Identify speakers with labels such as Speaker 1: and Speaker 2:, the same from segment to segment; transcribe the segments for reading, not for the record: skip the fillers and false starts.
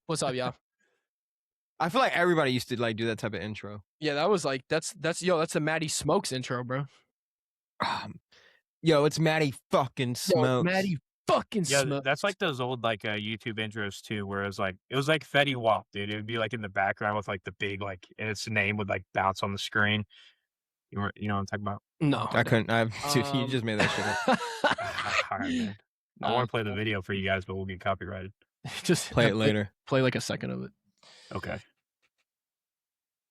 Speaker 1: What's up, y'all?
Speaker 2: I feel like everybody used to like do that type of intro.
Speaker 1: Yeah, that was like that's the Maddie Smokes intro, bro.
Speaker 2: Yo, it's Maddie fucking Smokes.
Speaker 1: Maddie fucking
Speaker 3: Yeah,
Speaker 1: Smokes.
Speaker 3: that's like those old like YouTube intros too, where it was like Fetty Wap, dude. It would be like in the background with like the big like, and its name would like bounce on the screen. You know what I'm talking about?
Speaker 1: No,
Speaker 2: I couldn't. Dude, you just made that shit up.
Speaker 3: All right, man. I want to play the video for you guys, but we'll get copyrighted.
Speaker 1: Just
Speaker 2: Play it later.
Speaker 1: Play like a second of it.
Speaker 3: Okay.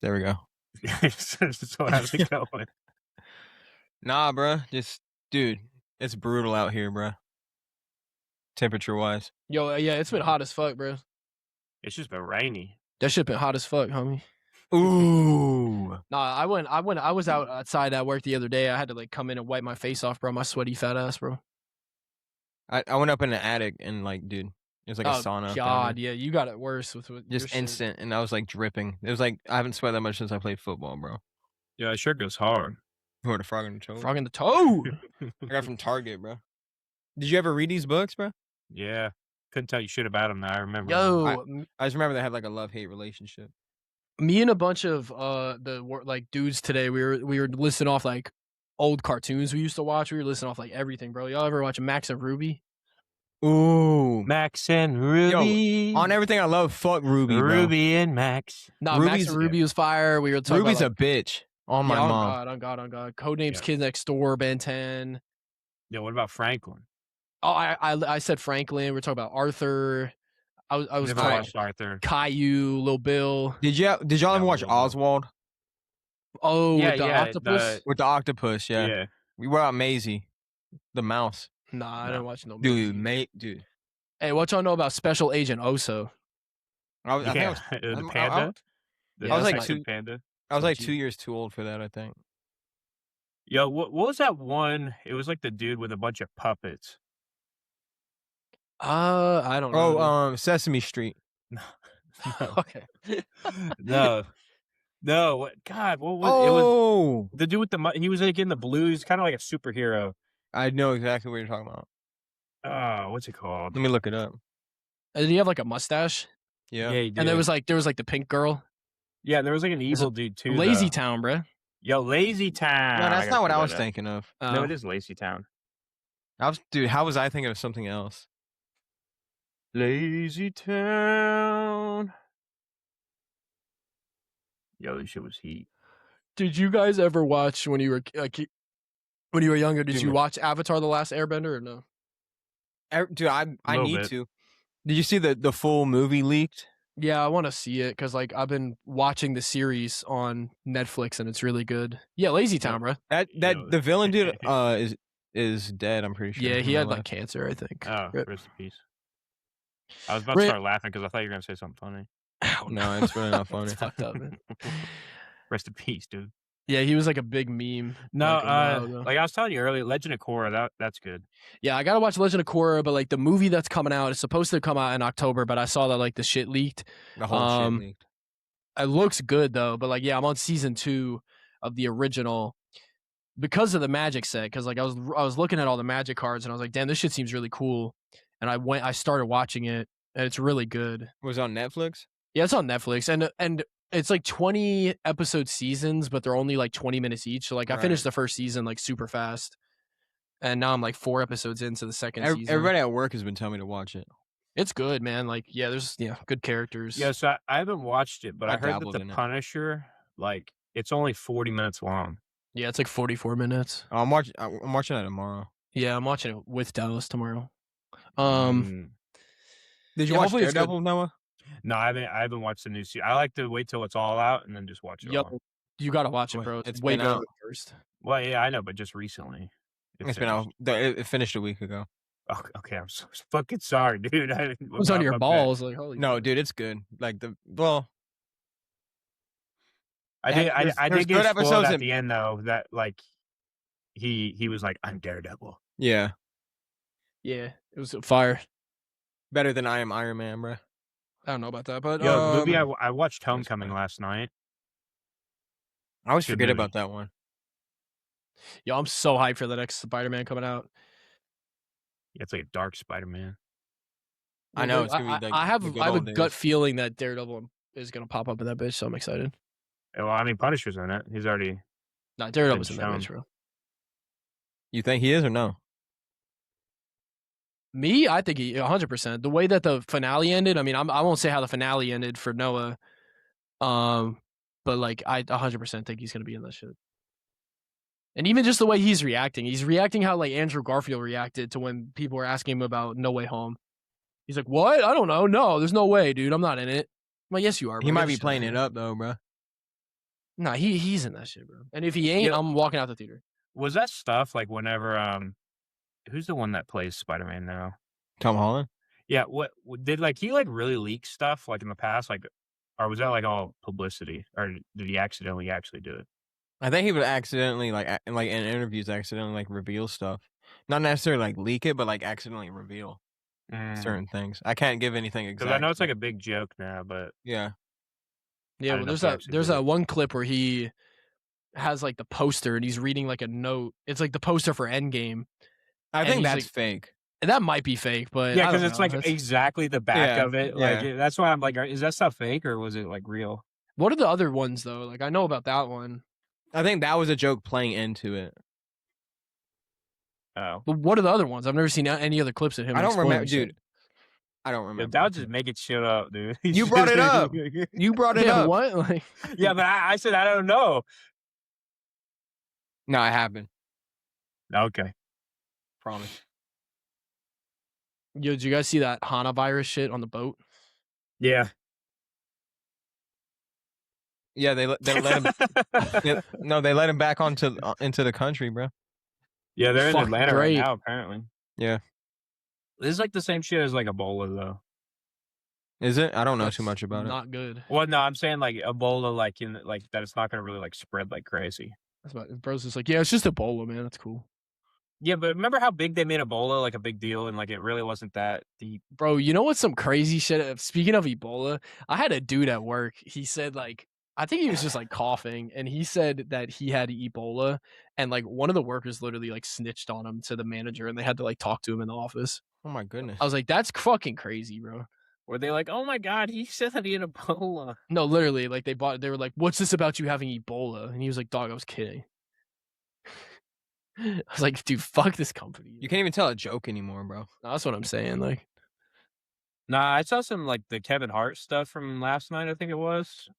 Speaker 2: There we go.
Speaker 3: So how's it going?
Speaker 2: Nah, bro. Just, dude, it's brutal out here, bro. Temperature wise.
Speaker 1: Yo, yeah, it's been hot as fuck, bro.
Speaker 3: It's just been rainy.
Speaker 1: That shit been hot as fuck, homie.
Speaker 2: Ooh.
Speaker 1: Nah, I was outside at work the other day. I had to like come in and wipe my face off, bro. My sweaty fat ass, bro.
Speaker 2: I went up in the attic and like, dude, it was like a sauna.
Speaker 1: God, yeah, you got it worse with
Speaker 2: just instant, and I was like dripping. It was like I haven't sweat that much since I played football, bro.
Speaker 3: Yeah, it sure goes hard.
Speaker 2: Or the frog in the toad.
Speaker 1: Frog in the toad.
Speaker 2: I got from Target, bro. Did you ever read these books, bro?
Speaker 3: Yeah, couldn't tell you shit about them now. I remember.
Speaker 1: Yo,
Speaker 2: I just remember they had like a love-hate relationship.
Speaker 1: Me and a bunch of the dudes today, we were listing off like old cartoons we used to watch. We were listing off like everything, bro. Y'all ever watch Max and Ruby?
Speaker 2: Ooh,
Speaker 3: Max and Ruby.
Speaker 2: Yo, on everything I love, fuck Ruby, bro.
Speaker 3: Ruby and Max.
Speaker 1: No, Max and Ruby was fire. We were talking
Speaker 2: Ruby's
Speaker 1: about,
Speaker 2: a bitch. On my mom.
Speaker 1: On God. Codenames Kids Next Door, Ben 10.
Speaker 3: Yeah, what about Franklin?
Speaker 1: Oh, I said Franklin. We're talking about Arthur. I was
Speaker 3: never watched Arthur.
Speaker 1: Caillou, Lil Bill.
Speaker 2: Did y'all ever watch Oswald?
Speaker 1: Oh, yeah, with the octopus?
Speaker 2: With the octopus, yeah.
Speaker 3: Yeah.
Speaker 2: We were out Maisie, the mouse.
Speaker 1: Nah, I didn't watch no
Speaker 2: Dude.
Speaker 1: Hey, what y'all know about Special Agent Oso?
Speaker 3: The panda?
Speaker 2: I was like
Speaker 3: panda.
Speaker 2: I was like 2 years too old for that, I think.
Speaker 3: Yo, what was that one? It was like the dude with a bunch of puppets.
Speaker 1: I don't know.
Speaker 2: Oh, Sesame Street.
Speaker 3: No.
Speaker 1: Okay.
Speaker 3: No. What? God, what was
Speaker 2: it?
Speaker 3: Was the dude with the he was like in the blues, kind of like a superhero.
Speaker 2: I know exactly what you're talking about.
Speaker 3: What's it called?
Speaker 2: Let me look it up.
Speaker 1: Did he have like a mustache?
Speaker 2: Yeah.
Speaker 3: He did.
Speaker 1: And there was like the pink girl.
Speaker 3: Yeah, there was like an evil dude too.
Speaker 1: Lazy Town, bro.
Speaker 3: Yo, Lazy Town.
Speaker 2: No, that's not what I was thinking of.
Speaker 3: No, it is Lazy Town.
Speaker 2: Dude, how was I thinking of something else?
Speaker 3: Lazy Town. Yo, this shit was heat.
Speaker 1: Did you guys ever watch when you were younger? Did you watch Avatar: The Last Airbender or no?
Speaker 2: Dude, I need to. Did you see the full movie leaked?
Speaker 1: Yeah, I want to see it because like I've been watching the series on Netflix and it's really good. Yeah, Lazy Town, bro.
Speaker 2: The villain dude is dead. I'm pretty sure.
Speaker 1: Yeah, he had like cancer, I think.
Speaker 3: Oh, rest in peace. I was about to start laughing because I thought you were gonna say something funny.
Speaker 2: No, it's really not funny.
Speaker 1: It's fucked up, man.
Speaker 3: Rest in peace, dude.
Speaker 1: Yeah, he was like a big meme.
Speaker 3: No, like I was telling you earlier, Legend of Korra, that's good.
Speaker 1: Yeah, I gotta watch Legend of Korra, but like the movie that's coming out is supposed to come out in October, but I saw that like the shit leaked.
Speaker 2: The whole shit leaked.
Speaker 1: It looks good though, but like yeah, I'm on season 2 of the original because of the magic set. Because like I was looking at all the magic cards and I was like, damn, this shit seems really cool. And I started watching it and it's really good.
Speaker 2: Was it on Netflix?
Speaker 1: Yeah, it's on Netflix and it's like 20 episode seasons, but they're only like 20 minutes each. So like I finished the first season like super fast. And now I'm like 4 episodes into the second season.
Speaker 2: Everybody at work has been telling me to watch it.
Speaker 1: It's good, man. Like, yeah, there's good characters.
Speaker 3: Yeah, so I haven't watched it, but I heard that The Punisher, like, it's only 40 minutes long.
Speaker 1: Yeah, it's like 44 minutes.
Speaker 2: I'm watching that tomorrow.
Speaker 1: Yeah, I'm watching it with Dallas tomorrow.
Speaker 2: Did you watch Daredevil, Noah?
Speaker 3: No, I haven't watched the new season. I like to wait till it's all out and then just watch it all.
Speaker 1: You gotta watch it, bro. It's way better than first.
Speaker 3: Well, yeah, I know, but just recently.
Speaker 2: It's been out. It finished a week ago.
Speaker 3: Oh, okay, I'm so fucking sorry, dude.
Speaker 1: It was on your balls, like holy.
Speaker 2: No, dude, it's good. Like
Speaker 3: I did get spoiled at the end though. That like he was like, I'm Daredevil.
Speaker 1: Yeah, it was fire.
Speaker 2: Better than I Am Iron Man, bro.
Speaker 1: I don't know about that, but
Speaker 3: the movie I watched Homecoming last night.
Speaker 2: I always forget about that one.
Speaker 1: Yo, I'm so hyped for the next Spider-Man coming out.
Speaker 3: Yeah, it's like a dark Spider-Man.
Speaker 2: I know it's gonna be like
Speaker 1: I have
Speaker 2: the good
Speaker 1: I have a
Speaker 2: old
Speaker 1: gut
Speaker 2: days.
Speaker 1: feeling that Daredevil is gonna pop up in that bitch, so I'm excited.
Speaker 3: Well, I mean, Punisher's in it. He's already
Speaker 1: Nah,
Speaker 3: been
Speaker 1: Daredevil's in that
Speaker 3: shown.
Speaker 1: bitch, bro.
Speaker 2: You think he is or no?
Speaker 1: Me, I think he 100%. The way that the finale ended, I mean, I won't say how the finale ended for Noah, but like I 100% think he's gonna be in that shit. And even just the way he's reacting how like Andrew Garfield reacted to when people were asking him about No Way Home. He's like, "What? I don't know. No, there's no way, dude. I'm not in it." I'm like, "Yes, you are, bro.
Speaker 2: He might
Speaker 1: Get the
Speaker 2: be
Speaker 1: shit
Speaker 2: playing
Speaker 1: outta
Speaker 2: it
Speaker 1: here."
Speaker 2: up though, bro.
Speaker 1: Nah, he's in that shit, bro. And if he ain't,
Speaker 3: Yeah.
Speaker 1: I'm walking out the theater.
Speaker 3: Was that stuff like whenever who's the one that plays Spider-Man now?
Speaker 2: Tom Holland.
Speaker 3: Yeah, what did like he like really leak stuff like in the past, like, or was that like all publicity, or did he accidentally actually do it?
Speaker 2: I think he would accidentally like in interviews accidentally like reveal stuff, not necessarily like leak it, but like accidentally reveal certain things. I can't give anything
Speaker 3: Because
Speaker 2: exact.
Speaker 3: I know it's like a big joke now, but
Speaker 2: Yeah,
Speaker 1: Yeah,
Speaker 3: I
Speaker 1: well,
Speaker 3: didn't know if he actually
Speaker 1: there's
Speaker 3: did
Speaker 1: that
Speaker 3: it.
Speaker 1: one clip where he has like the poster and he's reading like a note. It's like the poster for Endgame.
Speaker 2: I
Speaker 1: And
Speaker 2: think
Speaker 1: he's
Speaker 2: that's
Speaker 1: like,
Speaker 2: fake.
Speaker 1: that might be fake, but
Speaker 3: Yeah,
Speaker 1: I
Speaker 3: because
Speaker 1: don't
Speaker 3: it's
Speaker 1: know.
Speaker 3: like exactly the back
Speaker 2: Yeah,
Speaker 3: of it. Like
Speaker 2: yeah.
Speaker 3: that's why I'm like, is that stuff fake or was it like real?
Speaker 1: What are the other ones though? Like I know about that one,
Speaker 2: I think that was a joke playing into it.
Speaker 3: Oh,
Speaker 1: but what are the other ones? I've never seen any other clips of him.
Speaker 2: I don't remember,
Speaker 1: explaining shit.
Speaker 2: dude. I don't
Speaker 3: yeah,
Speaker 2: remember.
Speaker 3: that was just making shit up, dude.
Speaker 2: You brought it up. You brought it
Speaker 1: Yeah,
Speaker 2: up.
Speaker 1: what? Like,
Speaker 3: Yeah, but I said I don't know.
Speaker 2: No, I haven't.
Speaker 3: Okay.
Speaker 2: Promise.
Speaker 1: yo, did you guys see that Hana virus shit on the boat?
Speaker 3: Yeah.
Speaker 2: Yeah, they let him. They let him back onto into the country, bro.
Speaker 3: Yeah, they're in
Speaker 1: Fucking
Speaker 3: Atlanta
Speaker 1: great.
Speaker 3: right now, apparently.
Speaker 2: Yeah.
Speaker 3: This is like the same shit as like Ebola, though.
Speaker 2: Is it? I don't know
Speaker 1: That's
Speaker 2: too much about it.
Speaker 1: Not good.
Speaker 3: Well, no, I'm saying like Ebola, like in like that it's not gonna really like spread like crazy.
Speaker 1: That's about, bro's just like, yeah, it's just Ebola, man. That's cool.
Speaker 3: Yeah, but remember how big they made Ebola like a big deal, and like it really wasn't that deep.
Speaker 1: Bro, you know what's some crazy shit? Speaking of Ebola, I had a dude at work. He said like, I think he was just like coughing, and he said that he had Ebola, and like one of the workers literally like snitched on him to the manager, and they had to like talk to him in the office.
Speaker 2: Oh my goodness.
Speaker 1: I was like, that's fucking crazy, bro.
Speaker 3: Were they like, oh my god, he said that he had Ebola?
Speaker 1: No, literally, like they were like, what's this about you having Ebola? And he was like, dog, I was kidding. I was like, dude, fuck this company.
Speaker 2: You can't even tell a joke anymore, bro.
Speaker 1: No, that's what I'm saying. Like,
Speaker 3: Nah, I saw some like the Kevin Hart stuff from last night. I think it was.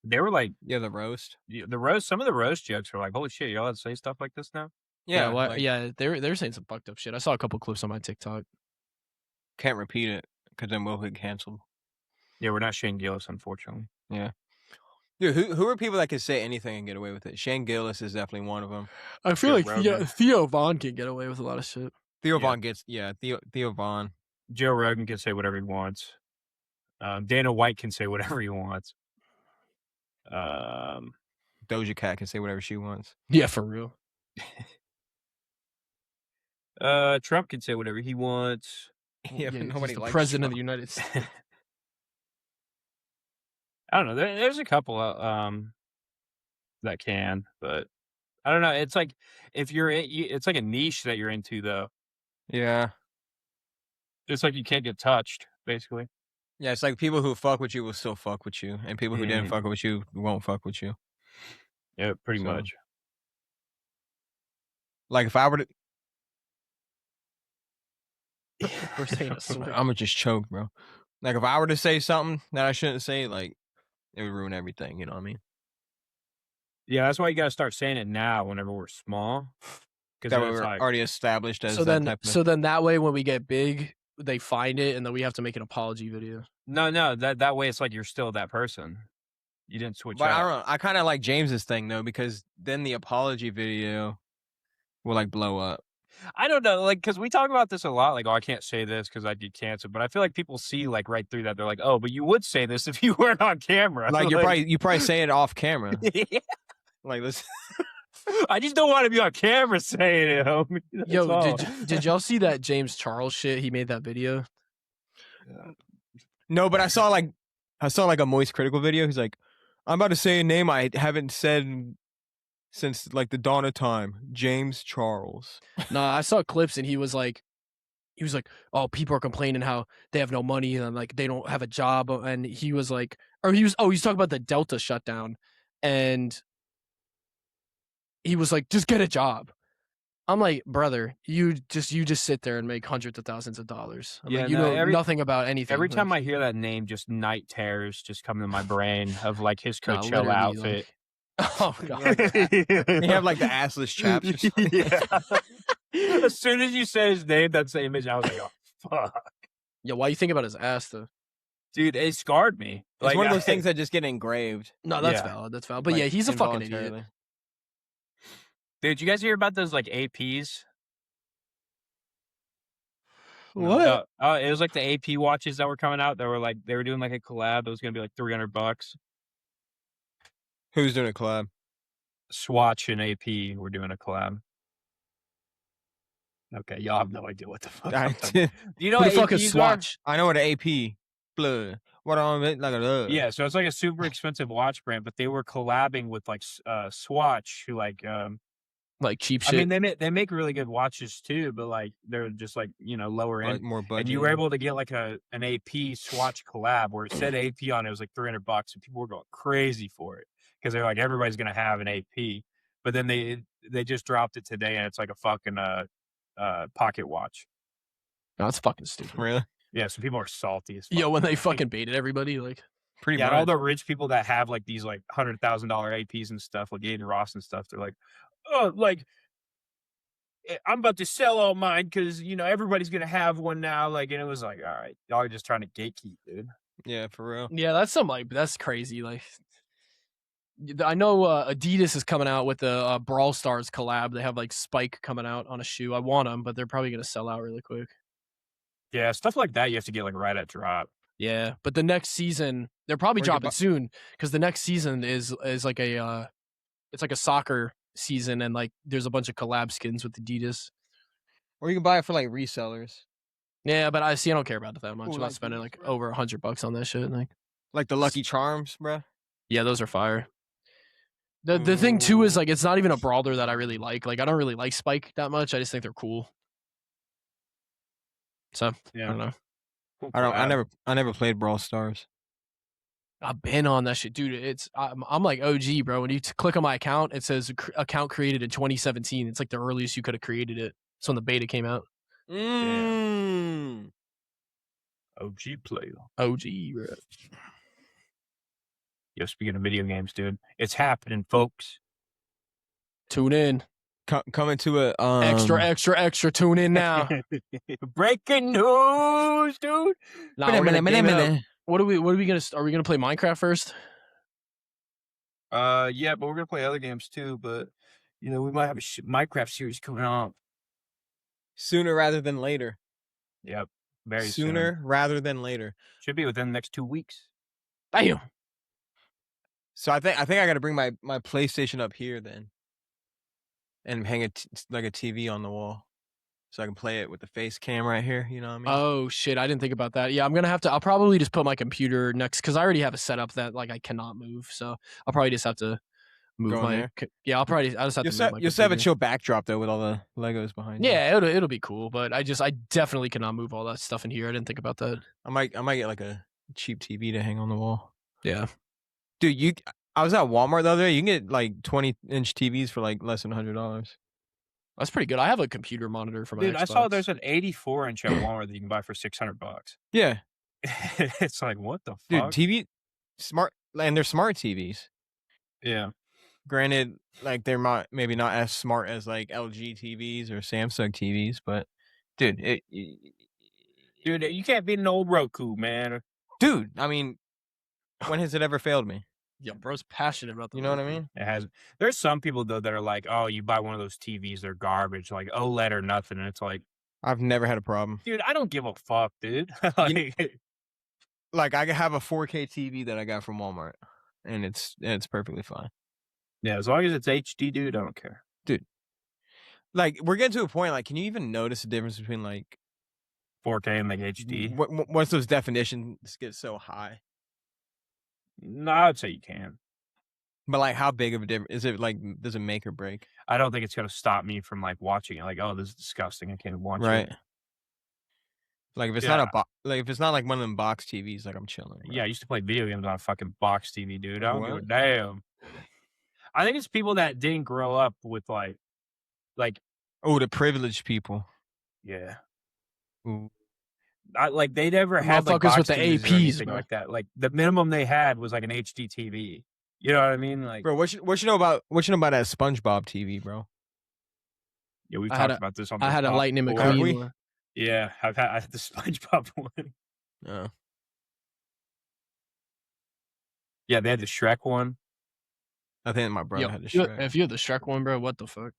Speaker 3: They were like
Speaker 2: Yeah, the roast.
Speaker 3: the roast. Some of the roast jokes were like, holy shit, y'all allowed to say stuff like this now?
Speaker 2: Yeah,
Speaker 1: what?
Speaker 2: like,
Speaker 1: Yeah, they're saying some fucked up shit. I saw a couple clips on my TikTok.
Speaker 2: can't repeat it because then we'll get canceled.
Speaker 3: Yeah, we're not Shane Gillis, unfortunately.
Speaker 2: Yeah. Dude, who are people that can say anything and get away with it? Shane Gillis is definitely one of them.
Speaker 1: I feel
Speaker 3: Joe
Speaker 1: like
Speaker 3: Rogan.
Speaker 1: Theo Vaughn can get away with a lot of shit.
Speaker 2: Theo
Speaker 3: Yeah.
Speaker 2: Vaughn gets Theo Vaughn.
Speaker 3: Joe Rogan can say whatever he wants. Dana White can say whatever he wants.
Speaker 2: Doja Cat can say whatever she wants.
Speaker 1: Yeah, for real.
Speaker 3: Trump can say whatever he wants.
Speaker 2: Yeah, but
Speaker 1: he's
Speaker 2: nobody
Speaker 1: the
Speaker 2: likes
Speaker 1: president of
Speaker 2: Trump.
Speaker 1: the United States.
Speaker 3: I don't know. There's a couple that can, but I don't know. It's like if it's like a niche that you're into, though.
Speaker 2: Yeah.
Speaker 3: It's like you can't get touched, basically.
Speaker 2: Yeah, it's like people who fuck with you will still fuck with you, and people who didn't
Speaker 3: Mhm.
Speaker 2: fuck with you won't fuck with you.
Speaker 3: Yeah, pretty
Speaker 2: So-
Speaker 3: much.
Speaker 2: Like if I were to,
Speaker 1: We're saying a swear.
Speaker 2: I'm gonna just choke, bro. Like if I were to say something that I shouldn't say, like it would ruin everything. You know what I mean?
Speaker 3: Yeah, that's why you got to start saying it now. Whenever we're small, because
Speaker 2: That
Speaker 3: it's
Speaker 2: we're
Speaker 3: like
Speaker 2: already established as
Speaker 1: So
Speaker 2: that
Speaker 1: then,
Speaker 2: type of.
Speaker 1: so then that way, when we get big, they find it, and then we have to make an apology video.
Speaker 3: no. That way, it's like you're still that person. You didn't switch
Speaker 2: But I
Speaker 3: out.
Speaker 2: don't know. I kind of like James's thing though, because then the apology video will like blow up.
Speaker 3: I don't know, like, because we talk about this a lot, like, oh, I can't say this because I'd get canceled. But I feel like people see, like, right through that. They're like, oh, but you would say this if you weren't on camera.
Speaker 2: Like you probably say it off camera. Like this.
Speaker 3: I just don't want to be on camera saying it, homie. That's
Speaker 1: Yo,
Speaker 3: all.
Speaker 1: did y'all see that James Charles shit? He made that video.
Speaker 2: No, but I saw like a Moist Critical video. He's like, I'm about to say a name I haven't said since like the dawn of time. James Charles.
Speaker 1: No, I saw clips, and he was like, he was like, "Oh, people are complaining how they have no money and like they don't have a job." And he was like, or he's talking about the Delta shutdown, and he was like, "Just get a job." I'm like, brother, you just sit there and make hundreds of thousands of dollars. I'm
Speaker 3: Yeah,
Speaker 1: like, you
Speaker 3: no,
Speaker 1: know nothing about anything.
Speaker 3: every
Speaker 1: Like,
Speaker 3: time I hear that name, just night terrors just come to my brain of, like, his
Speaker 1: nah,
Speaker 3: Coachella
Speaker 1: literally,
Speaker 3: outfit.
Speaker 1: like, oh god,
Speaker 2: Like you have like the assless chaps or something.
Speaker 3: Yeah. As soon as you said his name, that's the image, I was like, "Oh, fuck."
Speaker 1: yeah. Why you think about his ass though?
Speaker 3: Dude, it scarred me.
Speaker 2: It's
Speaker 3: Like,
Speaker 2: one of those things that just get engraved.
Speaker 1: No, that's
Speaker 3: Yeah.
Speaker 1: valid. That's valid. But
Speaker 2: like,
Speaker 1: yeah, he's a fucking idiot.
Speaker 2: involuntarily.
Speaker 3: Dude, you guys hear about those, like, APs? No,
Speaker 1: What?
Speaker 3: it was, like, the AP watches that were coming out that were, like they were doing, like, a collab that was gonna be, like, $300.
Speaker 2: Who's doing a collab?
Speaker 3: Swatch and AP were doing a collab. Okay, y'all have no idea what the fuck I'm talking. Do you know
Speaker 1: Who the
Speaker 3: what
Speaker 1: fuck is
Speaker 3: APs are?
Speaker 1: Swatch?
Speaker 2: I know what an AP. Blood. What on it? Like a
Speaker 3: Yeah, so it's like a super expensive watch brand, but they were collabing with like Swatch, who like
Speaker 1: Like cheap
Speaker 3: I
Speaker 1: shit.
Speaker 3: mean they make really good watches too, but like they're just like, you know, lower
Speaker 2: like
Speaker 3: end.
Speaker 2: more budget.
Speaker 3: And you were able to get like an AP Swatch collab where it said AP on it, was like $300, and people were going crazy for it because they're like everybody's gonna have an AP. But then they just dropped it today, and it's like a fucking pocket watch.
Speaker 1: No, that's fucking stupid.
Speaker 2: Really?
Speaker 3: Yeah, so people are salty as fuck.
Speaker 1: Yo, when they fucking baited everybody, like,
Speaker 2: Pretty
Speaker 3: Yeah,
Speaker 2: much.
Speaker 3: and all the rich people that have like these like $100,000 APs and stuff, like Aiden Ross and stuff, they're like, oh, like I'm about to sell all mine because you know everybody's gonna have one now. Like, and it was like, all right, y'all are just trying to gatekeep, dude.
Speaker 2: Yeah, for real.
Speaker 1: yeah, that's crazy. Like, I know Adidas is coming out with the Brawl Stars collab. They have like Spike coming out on a shoe. I want them, but they're probably gonna sell out really quick.
Speaker 3: Yeah, stuff like that you have to get like right at drop.
Speaker 1: Yeah, but the next season they're probably
Speaker 2: Or you could
Speaker 1: dropping soon because the next season is like a it's like a soccer season and like there's a bunch of collab skins with Adidas.
Speaker 2: Or you can buy it for like resellers.
Speaker 1: Yeah, but I don't care about it that much.
Speaker 2: Ooh,
Speaker 1: I'm not
Speaker 2: like
Speaker 1: spending
Speaker 2: these,
Speaker 1: like
Speaker 2: bro.
Speaker 1: over $100 on that shit. Like,
Speaker 2: Like the Lucky Charms, bro.
Speaker 1: yeah, those are fire. The thing too is
Speaker 2: Ooh.
Speaker 1: like it's not even a brawler that I really like. Like I don't really like Spike that much. I just think they're cool. So I don't know.
Speaker 3: Cool
Speaker 2: I never played Brawl Stars.
Speaker 1: I've been on that shit, dude. I'm like OG, bro. When you click on my account, it says account created in 2017. It's like the earliest you could have created it. It's when the beta came out.
Speaker 2: Mm.
Speaker 3: OG player.
Speaker 1: OG, bro.
Speaker 3: Yo, speaking of video games, dude, it's happening, folks.
Speaker 1: Tune in.
Speaker 2: Coming to a
Speaker 1: Extra. Tune in now.
Speaker 3: Breaking news, dude.
Speaker 1: Nah, we're gonna game it up. What are we gonna? Are we gonna play Minecraft first?
Speaker 3: Yeah, but we're gonna play other games too. But you know, we might have a Minecraft series coming on.
Speaker 2: sooner rather than later.
Speaker 3: Yep, very
Speaker 2: Sooner
Speaker 3: soon.
Speaker 2: rather than later.
Speaker 3: Should be within the next 2 weeks.
Speaker 1: Damn.
Speaker 2: So I think I got to bring my PlayStation up here then, and hang like a TV on the wall, so I can play it with the face cam right here. You know what I mean?
Speaker 1: Oh shit, I didn't think about that. Yeah, I'm gonna have to. I'll probably just put my computer next because I already have a setup that like I cannot move. So I'll probably just have to move
Speaker 2: Go in
Speaker 1: my.
Speaker 2: there?
Speaker 1: Yeah, I'll just have to move my.
Speaker 2: You'll have a
Speaker 1: computer.
Speaker 2: chill backdrop though with all the Legos behind you.
Speaker 1: Yeah, it'll be cool, but I definitely cannot move all that stuff in here. I didn't think about that.
Speaker 2: I might get like a cheap TV to hang on the wall.
Speaker 1: Yeah,
Speaker 2: Dude, I was at Walmart the other day. You can get like 20-inch TVs for like less than $100.
Speaker 1: that's pretty good. I have a computer monitor for my
Speaker 3: Dude,
Speaker 1: Xbox.
Speaker 3: I saw there's an 84-inch at Walmart that you can buy for $600.
Speaker 2: Yeah,
Speaker 3: It's like, what the
Speaker 2: dude,
Speaker 3: fuck?
Speaker 2: TV smart, and they're smart TVs.
Speaker 3: Yeah.
Speaker 2: Granted, like they're not maybe not as smart as like LG TVs or Samsung TVs, but dude,
Speaker 3: Dude, you can't beat an old Roku, man.
Speaker 2: dude, I mean, when has it ever failed me?
Speaker 1: Yeah, bro's passionate about the.
Speaker 2: You know what I mean?
Speaker 3: It has. There's some people though that are like, oh, you buy one of those TVs, they're garbage, like OLED or nothing, and it's like,
Speaker 2: I've never had a problem.
Speaker 3: dude, I don't give a fuck, dude. Like,
Speaker 2: Like I have a 4K TV that I got from Walmart, and it's perfectly fine.
Speaker 3: yeah, as long as it's HD, dude, I don't care.
Speaker 2: Like we're getting to a point. Like, can you even notice the difference between like
Speaker 3: 4K and like HD.
Speaker 2: once those definitions get so high?
Speaker 3: No, I'd say you can.
Speaker 2: But like, how big of a difference is it? Like, does it make or break?
Speaker 3: I don't think it's gonna stop me from like watching it. Like, oh, this is disgusting. I can't watch
Speaker 2: Right.
Speaker 3: it.
Speaker 2: Like if it's
Speaker 3: Yeah.
Speaker 2: not if it's not like one of them box TVs, like I'm chilling. Bro.
Speaker 3: Yeah, I used to play video games on a fucking box TV, dude. I don't give a
Speaker 2: What?
Speaker 3: damn. I think it's people that didn't grow up with like
Speaker 2: Oh, the privileged people.
Speaker 3: yeah.
Speaker 2: Ooh.
Speaker 3: Like they never had like
Speaker 1: Motherfuckers
Speaker 3: box
Speaker 1: with the
Speaker 3: TVs or
Speaker 1: APs,
Speaker 3: anything
Speaker 1: bro.
Speaker 3: like that. Like the minimum they had was like an HD TV. You know what I mean? Like,
Speaker 2: Bro, what you know about that SpongeBob TV, bro?
Speaker 3: yeah, we've
Speaker 1: I had
Speaker 3: talked about this on.
Speaker 1: I had a Lightning
Speaker 3: before.
Speaker 2: Have we?
Speaker 1: McQueen one.
Speaker 3: Yeah, I had the SpongeBob one.
Speaker 2: Oh.
Speaker 3: Yeah, they had the Shrek one.
Speaker 2: I think my brother
Speaker 1: Yo,
Speaker 2: had the
Speaker 1: you-
Speaker 2: Shrek.
Speaker 1: if you had the Shrek one, bro, what the fuck?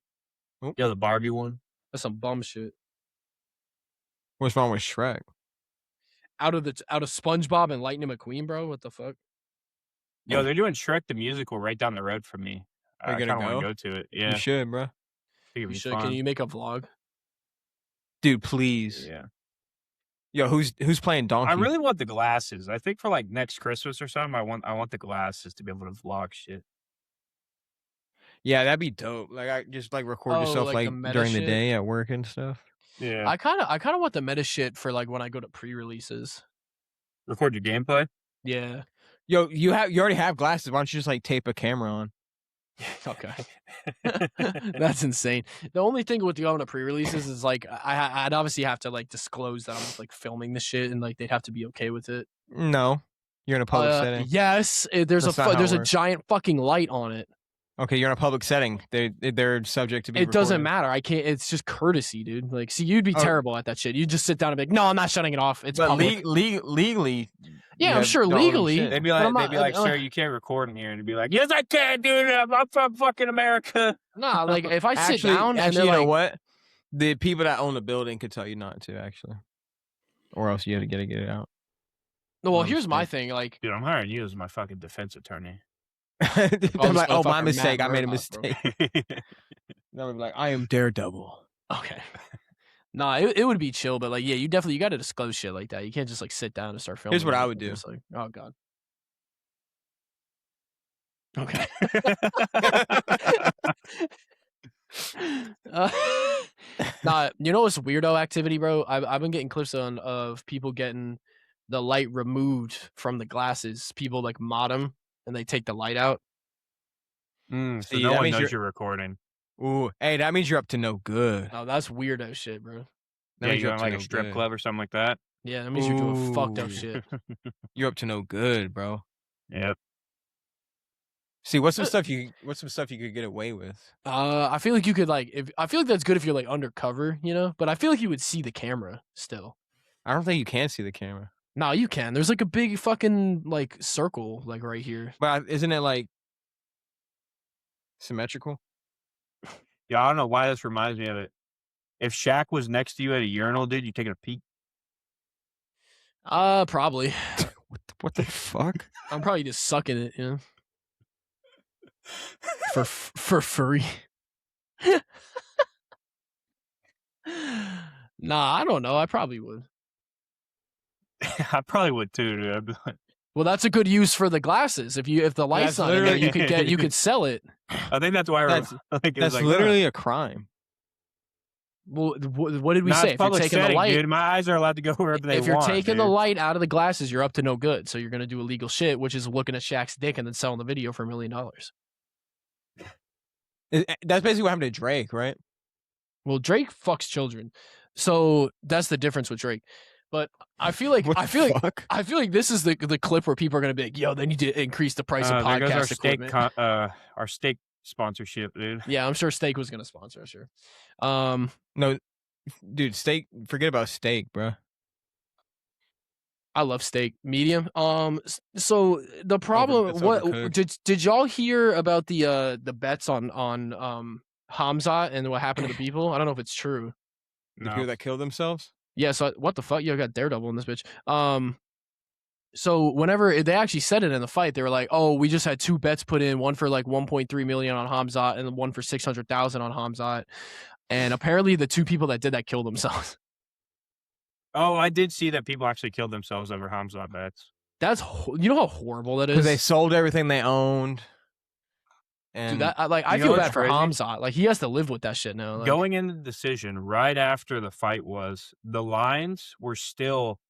Speaker 3: Yeah, the Barbie one.
Speaker 1: That's some bum shit.
Speaker 2: What's wrong with Shrek?
Speaker 1: Out of SpongeBob and Lightning McQueen, bro. What the fuck?
Speaker 3: Yo, they're doing Shrek the musical right down the road from me.
Speaker 2: Are you
Speaker 3: I
Speaker 2: gonna
Speaker 3: kind of want
Speaker 2: go?
Speaker 3: to go to it. Yeah,
Speaker 2: You should, bro.
Speaker 3: I think it'd
Speaker 1: You
Speaker 3: be
Speaker 1: should.
Speaker 3: fun.
Speaker 1: Can you make a vlog?
Speaker 2: Dude, please.
Speaker 3: Yeah,
Speaker 2: Yo, who's playing Donkey?
Speaker 3: I really want the glasses. I think for like next Christmas or something, I want the glasses to be able to vlog shit.
Speaker 2: Yeah, that'd be dope. Like I just like record
Speaker 1: Oh,
Speaker 2: yourself
Speaker 1: like
Speaker 2: like
Speaker 1: the meta
Speaker 2: during the
Speaker 1: shit?
Speaker 2: day at work and stuff.
Speaker 3: Yeah,
Speaker 1: I kind of want the meta shit for like when I go to pre-releases.
Speaker 3: record your gameplay.
Speaker 1: Yeah.
Speaker 2: Yo, you already have glasses. Why don't you just like tape a camera on?
Speaker 1: Okay. That's insane. The only thing with going to pre-releases is like I'd obviously have to like disclose that I'm like filming the shit, and like they'd have to be okay with it.
Speaker 2: No, you're in a public setting.
Speaker 1: Yes, there's
Speaker 2: That's not how it
Speaker 1: there's a
Speaker 2: works.
Speaker 1: giant fucking light on it.
Speaker 2: Okay, you're in a public setting. They're subject to be.
Speaker 1: It doesn't
Speaker 2: recorded.
Speaker 1: matter. I can't. It's just courtesy, dude. Like, see, you'd be
Speaker 2: Oh.
Speaker 1: terrible at that shit. You just sit down and be like, "No, I'm not shutting it off. It's
Speaker 2: But
Speaker 1: public."
Speaker 2: legally,
Speaker 1: Yeah,
Speaker 2: you
Speaker 1: I'm
Speaker 2: have
Speaker 1: sure
Speaker 2: your own
Speaker 1: legally.
Speaker 2: shit.
Speaker 3: They'd be
Speaker 1: But
Speaker 3: like,
Speaker 1: I'm not-
Speaker 3: sir, you can't record in here, and they'd be like, yes, I can, dude. I'm from fucking America.
Speaker 1: Nah, like if I sit
Speaker 2: Actually,
Speaker 1: down and
Speaker 2: you
Speaker 1: they're
Speaker 2: know
Speaker 1: like,
Speaker 2: what? The people that own the building could tell you not to actually, or else you had to get it out.
Speaker 1: "No, well,
Speaker 2: my
Speaker 1: here's my
Speaker 2: mistake.
Speaker 1: thing. Like,
Speaker 3: Dude, I'm hiring you as my fucking defense attorney.
Speaker 2: I'm
Speaker 1: this
Speaker 2: like, oh, my
Speaker 1: motherfucker
Speaker 2: mistake. I
Speaker 1: Matt
Speaker 2: made a
Speaker 1: Murdock, bro."
Speaker 2: mistake. Now I'm like, I am Daredevil.
Speaker 1: Okay. Nah, it would be chill, but like, yeah, you got to disclose shit like that. You can't just like sit down and start filming.
Speaker 2: Here's what
Speaker 1: it
Speaker 2: I
Speaker 1: and
Speaker 2: would do.
Speaker 1: just like, oh god. Okay. uh, nah, you know what's weirdo activity, bro? I've been getting clips of people getting the light removed from the glasses. People like mod them and they take the light out.
Speaker 3: So
Speaker 2: See,
Speaker 3: no
Speaker 2: that
Speaker 3: one
Speaker 2: means
Speaker 3: knows you're recording.
Speaker 2: Ooh, hey, that means you're up to no good.
Speaker 1: Oh, that's weirdo shit, bro.
Speaker 2: That
Speaker 3: Yeah,
Speaker 2: means
Speaker 3: you're
Speaker 2: up
Speaker 3: on
Speaker 2: to
Speaker 3: like
Speaker 2: no
Speaker 3: a strip
Speaker 2: good.
Speaker 3: club or something like that.
Speaker 1: Yeah, that means you're doing fucked up
Speaker 2: Ooh.
Speaker 1: shit.
Speaker 2: You're up to no good, bro.
Speaker 3: Yep.
Speaker 2: See, what's some stuff you could get away with?
Speaker 1: I feel like you could I feel like that's good if you're like undercover, you know. But I feel like you would see the camera still.
Speaker 2: I don't think you can see the camera.
Speaker 1: No, you can. There's like a big fucking like circle like right here.
Speaker 2: But isn't it like symmetrical?
Speaker 3: Yeah, I don't know why this reminds me of it. If Shaq was next to you at a urinal, dude, you taking a peek?
Speaker 1: Probably.
Speaker 2: What the fuck?
Speaker 1: I'm probably just sucking it, you know. For free. Nah, I don't know. I probably would.
Speaker 3: I probably would too, dude. I'd be like,
Speaker 1: Well, that's a good use for the glasses. If the light's
Speaker 2: That's
Speaker 1: not in there,
Speaker 3: literally-
Speaker 1: you could sell it.
Speaker 3: I think that's why
Speaker 2: That's-
Speaker 3: like, it was
Speaker 2: That's
Speaker 3: like,
Speaker 2: literally a crime.
Speaker 1: Well, what did we
Speaker 3: Nah,
Speaker 1: say?
Speaker 3: it's
Speaker 1: If you're
Speaker 3: public
Speaker 1: taking the
Speaker 3: setting,
Speaker 1: light,
Speaker 3: dude. My eyes are allowed to go wherever they
Speaker 1: if you're
Speaker 3: want.
Speaker 1: taking the
Speaker 3: dude.
Speaker 1: light out of the glasses, you're up to no good. So you're gonna do illegal shit, which is looking at Shaq's dick and then selling the video for $1 million.
Speaker 2: That's basically what happened to Drake, right?
Speaker 1: Well, Drake fucks children, so that's the difference with Drake. But I feel like
Speaker 2: What the fuck?
Speaker 1: I feel like this is the clip where people are gonna be like, "Yo, they need to increase the price of
Speaker 3: there goes
Speaker 1: podcast equipment."
Speaker 3: our steak sponsorship, dude.
Speaker 1: Yeah, I'm sure Steak was gonna sponsor us. Sure.
Speaker 2: No, dude, steak. Forget about steak, bro.
Speaker 1: I love steak medium. So the problem,
Speaker 2: it's
Speaker 1: what
Speaker 2: overcooked.
Speaker 1: did y'all hear about the bets on Hamzat and what happened to the people? I don't know if it's true.
Speaker 2: The
Speaker 3: No.
Speaker 2: people that killed themselves.
Speaker 1: Yeah. So what the fuck? You got Daredevil in this bitch. So whenever they actually said it in the fight, they were like, "Oh, we just had 2 bets put in, one for like 1.3 million on Hamzat and one for 600,000 on Hamzat." And apparently, the 2 people that did that killed themselves.
Speaker 3: Oh, I did see that people actually killed themselves over Hamzat bets.
Speaker 1: You know how horrible that is.
Speaker 2: Because they sold everything they owned. And
Speaker 1: Dude, I
Speaker 3: You know
Speaker 1: feel
Speaker 3: what's
Speaker 1: bad for
Speaker 3: crazy?
Speaker 1: Hamzat. Like, he has to live with that shit now. Like,
Speaker 3: Going into the decision right after the fight the lines were still,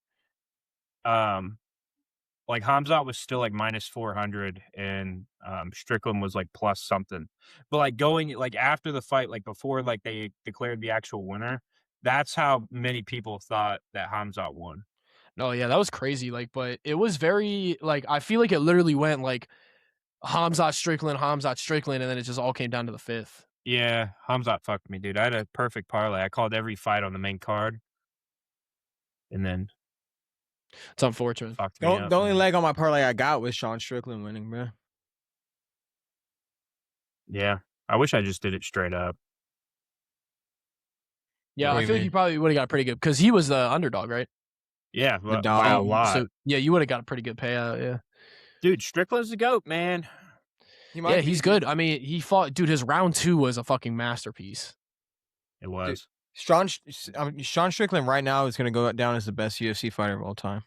Speaker 3: like Hamzat was still like minus 400 and Strickland was like plus something. But like going like after the fight, like before like they declared the actual winner, that's how many people thought that Hamzat won.
Speaker 1: no, yeah, that was crazy. Like, but it was very like I feel like it literally went like Hamzat Strickland, and then it just all came down to the fifth.
Speaker 3: Yeah, Hamzat fucked me, dude. I had a perfect parlay. I called every fight on the main card, and then
Speaker 1: It's unfortunate.
Speaker 3: fucked me up.
Speaker 2: the only
Speaker 3: man.
Speaker 2: leg on my parlay I got was Sean Strickland winning, bro.
Speaker 3: Yeah, I wish I just did it straight up.
Speaker 1: Yeah, I
Speaker 2: Wait,
Speaker 1: feel like
Speaker 2: man.
Speaker 1: you probably would have got pretty good because he was the underdog, right?
Speaker 3: Yeah,
Speaker 2: The
Speaker 3: by a
Speaker 2: dog.
Speaker 3: lot.
Speaker 1: So yeah, you would have got a pretty good payout. Yeah,
Speaker 3: Dude, Strickland's the GOAT, man.
Speaker 2: He
Speaker 1: yeah,
Speaker 2: be,
Speaker 1: he's good. I mean, he fought. Dude, his round 2 was a fucking masterpiece.
Speaker 3: It was.
Speaker 2: Sean Strickland right now is going to go down as the best UFC fighter of all time.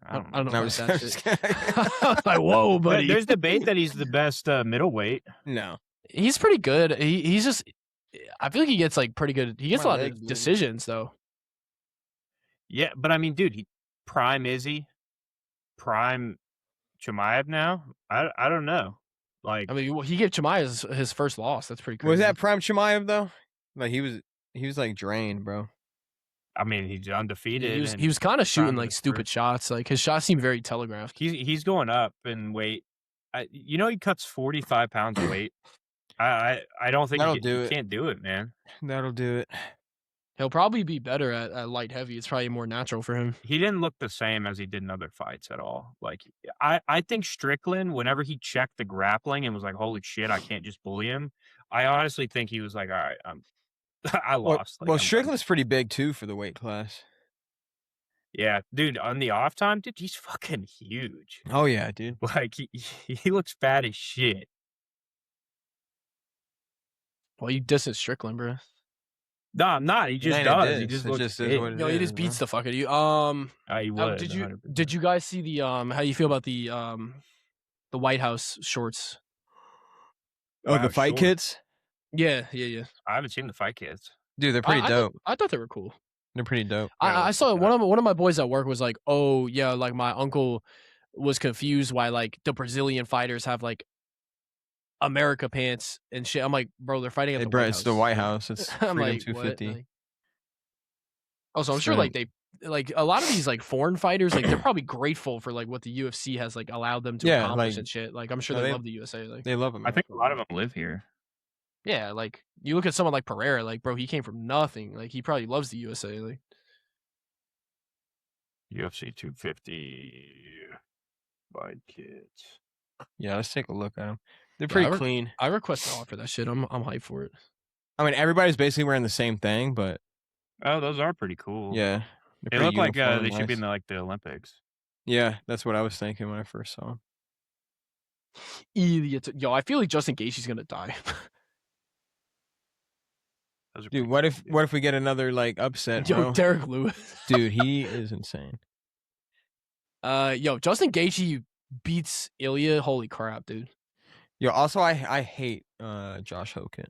Speaker 1: I don't know
Speaker 2: No,
Speaker 1: about
Speaker 2: just-
Speaker 1: that
Speaker 2: just
Speaker 1: shit.
Speaker 2: kidding.
Speaker 1: I was like, whoa, buddy.
Speaker 3: There's debate that he's the best middleweight.
Speaker 2: No.
Speaker 1: He's pretty good. He's just. I feel like he gets like pretty good. He gets a
Speaker 2: My
Speaker 1: lot
Speaker 2: legs
Speaker 1: of
Speaker 2: bleeding.
Speaker 1: decisions though.
Speaker 3: Yeah, but I mean, dude, he prime Izzy, prime Chimaev now. I don't know. Like,
Speaker 1: I mean, well, he gave Chimaev his first loss. That's pretty crazy.
Speaker 2: Was that prime Chimaev though? Like he was like drained, bro.
Speaker 3: I mean, he's undefeated.
Speaker 1: He was kind of shooting
Speaker 3: prime
Speaker 1: like
Speaker 3: of the
Speaker 1: stupid shots. Like his shots seemed very telegraphed.
Speaker 3: He's going up in weight. You know, he cuts 45 pounds of weight. I don't think
Speaker 2: That'll
Speaker 3: he
Speaker 2: do it.
Speaker 3: can't do it, man.
Speaker 2: That'll do it.
Speaker 1: He'll probably be better at light heavy. It's probably more natural for him.
Speaker 3: He didn't look the same as he did in other fights at all. Like, I think Strickland, whenever he checked the grappling and was like, "Holy shit, I can't just bully him," I honestly think he was like, "All right, I lost." Like,
Speaker 2: Well,
Speaker 3: I'm done.
Speaker 2: Strickland's pretty big too for the weight class.
Speaker 3: Yeah, dude, on the off time, dude, he's fucking huge.
Speaker 2: Oh yeah, dude.
Speaker 3: Like, he looks fat as shit.
Speaker 1: Well, you distance Strickland, bro.
Speaker 3: No, I'm not. He just
Speaker 2: ain't a
Speaker 3: does. He
Speaker 2: diss.
Speaker 3: just
Speaker 2: It
Speaker 3: looks
Speaker 2: just is
Speaker 3: big.
Speaker 2: what it
Speaker 1: No, he
Speaker 2: is,
Speaker 1: just beats
Speaker 2: bro.
Speaker 1: the fuck out of you.
Speaker 3: He would.
Speaker 1: Did
Speaker 3: 100%.
Speaker 1: you guys see the how do you feel about the White House shorts?
Speaker 2: Oh,
Speaker 3: Wow,
Speaker 2: the fight
Speaker 3: short.
Speaker 2: kits,
Speaker 1: Yeah.
Speaker 3: I haven't seen the fight kids.
Speaker 2: dude. They're pretty dope.
Speaker 1: I thought they were cool.
Speaker 2: They're pretty dope.
Speaker 3: Yeah,
Speaker 1: I
Speaker 3: let's
Speaker 1: saw
Speaker 3: look
Speaker 1: one of my boys at work was like, "Oh yeah, like my uncle was confused why like the Brazilian fighters have like America pants and shit." I'm like, "Bro, they're fighting at
Speaker 2: Hey,
Speaker 1: the
Speaker 2: bro,
Speaker 1: White
Speaker 2: it's
Speaker 1: House."
Speaker 2: the White House. It's
Speaker 1: I'm
Speaker 2: Freedom
Speaker 1: like,
Speaker 2: 250.
Speaker 1: what? Like, oh, so I'm sure like they like a lot of these like foreign fighters like they're probably grateful for like what the UFC has like allowed them to
Speaker 2: Yeah,
Speaker 1: accomplish
Speaker 2: like,
Speaker 1: and shit. Like I'm sure
Speaker 2: no,
Speaker 1: they
Speaker 2: they-
Speaker 1: love the USA. Like
Speaker 2: They love them.
Speaker 3: I think a lot of them live here.
Speaker 1: yeah, like you look at someone like Pereira, like bro, he came from nothing. Like he probably loves the USA. Like
Speaker 3: UFC 250 fight kids.
Speaker 2: Yeah, let's take a look at them. They're
Speaker 1: Yeah,
Speaker 2: pretty
Speaker 1: I
Speaker 2: clean.
Speaker 1: I request an offer that shit. I'm hyped for it.
Speaker 2: I mean, everybody's basically wearing the same thing, but
Speaker 3: Oh, those are pretty cool.
Speaker 2: yeah,
Speaker 3: They look like they should be in the Olympics.
Speaker 2: Yeah, that's what I was thinking when I first saw them.
Speaker 1: Idiot. Yo, I feel like Justin Gaethje's gonna die.
Speaker 3: Those are
Speaker 2: Dude,
Speaker 3: pretty
Speaker 2: what
Speaker 3: cool,
Speaker 2: if
Speaker 3: dude.
Speaker 2: what if we get another like upset,
Speaker 1: Yo,
Speaker 2: bro?
Speaker 1: Derek Lewis.
Speaker 2: Dude, he is insane.
Speaker 1: Yo, Justin Gaethje beats Ilya. Holy crap, dude.
Speaker 2: Yo, also I hate Josh Hogan.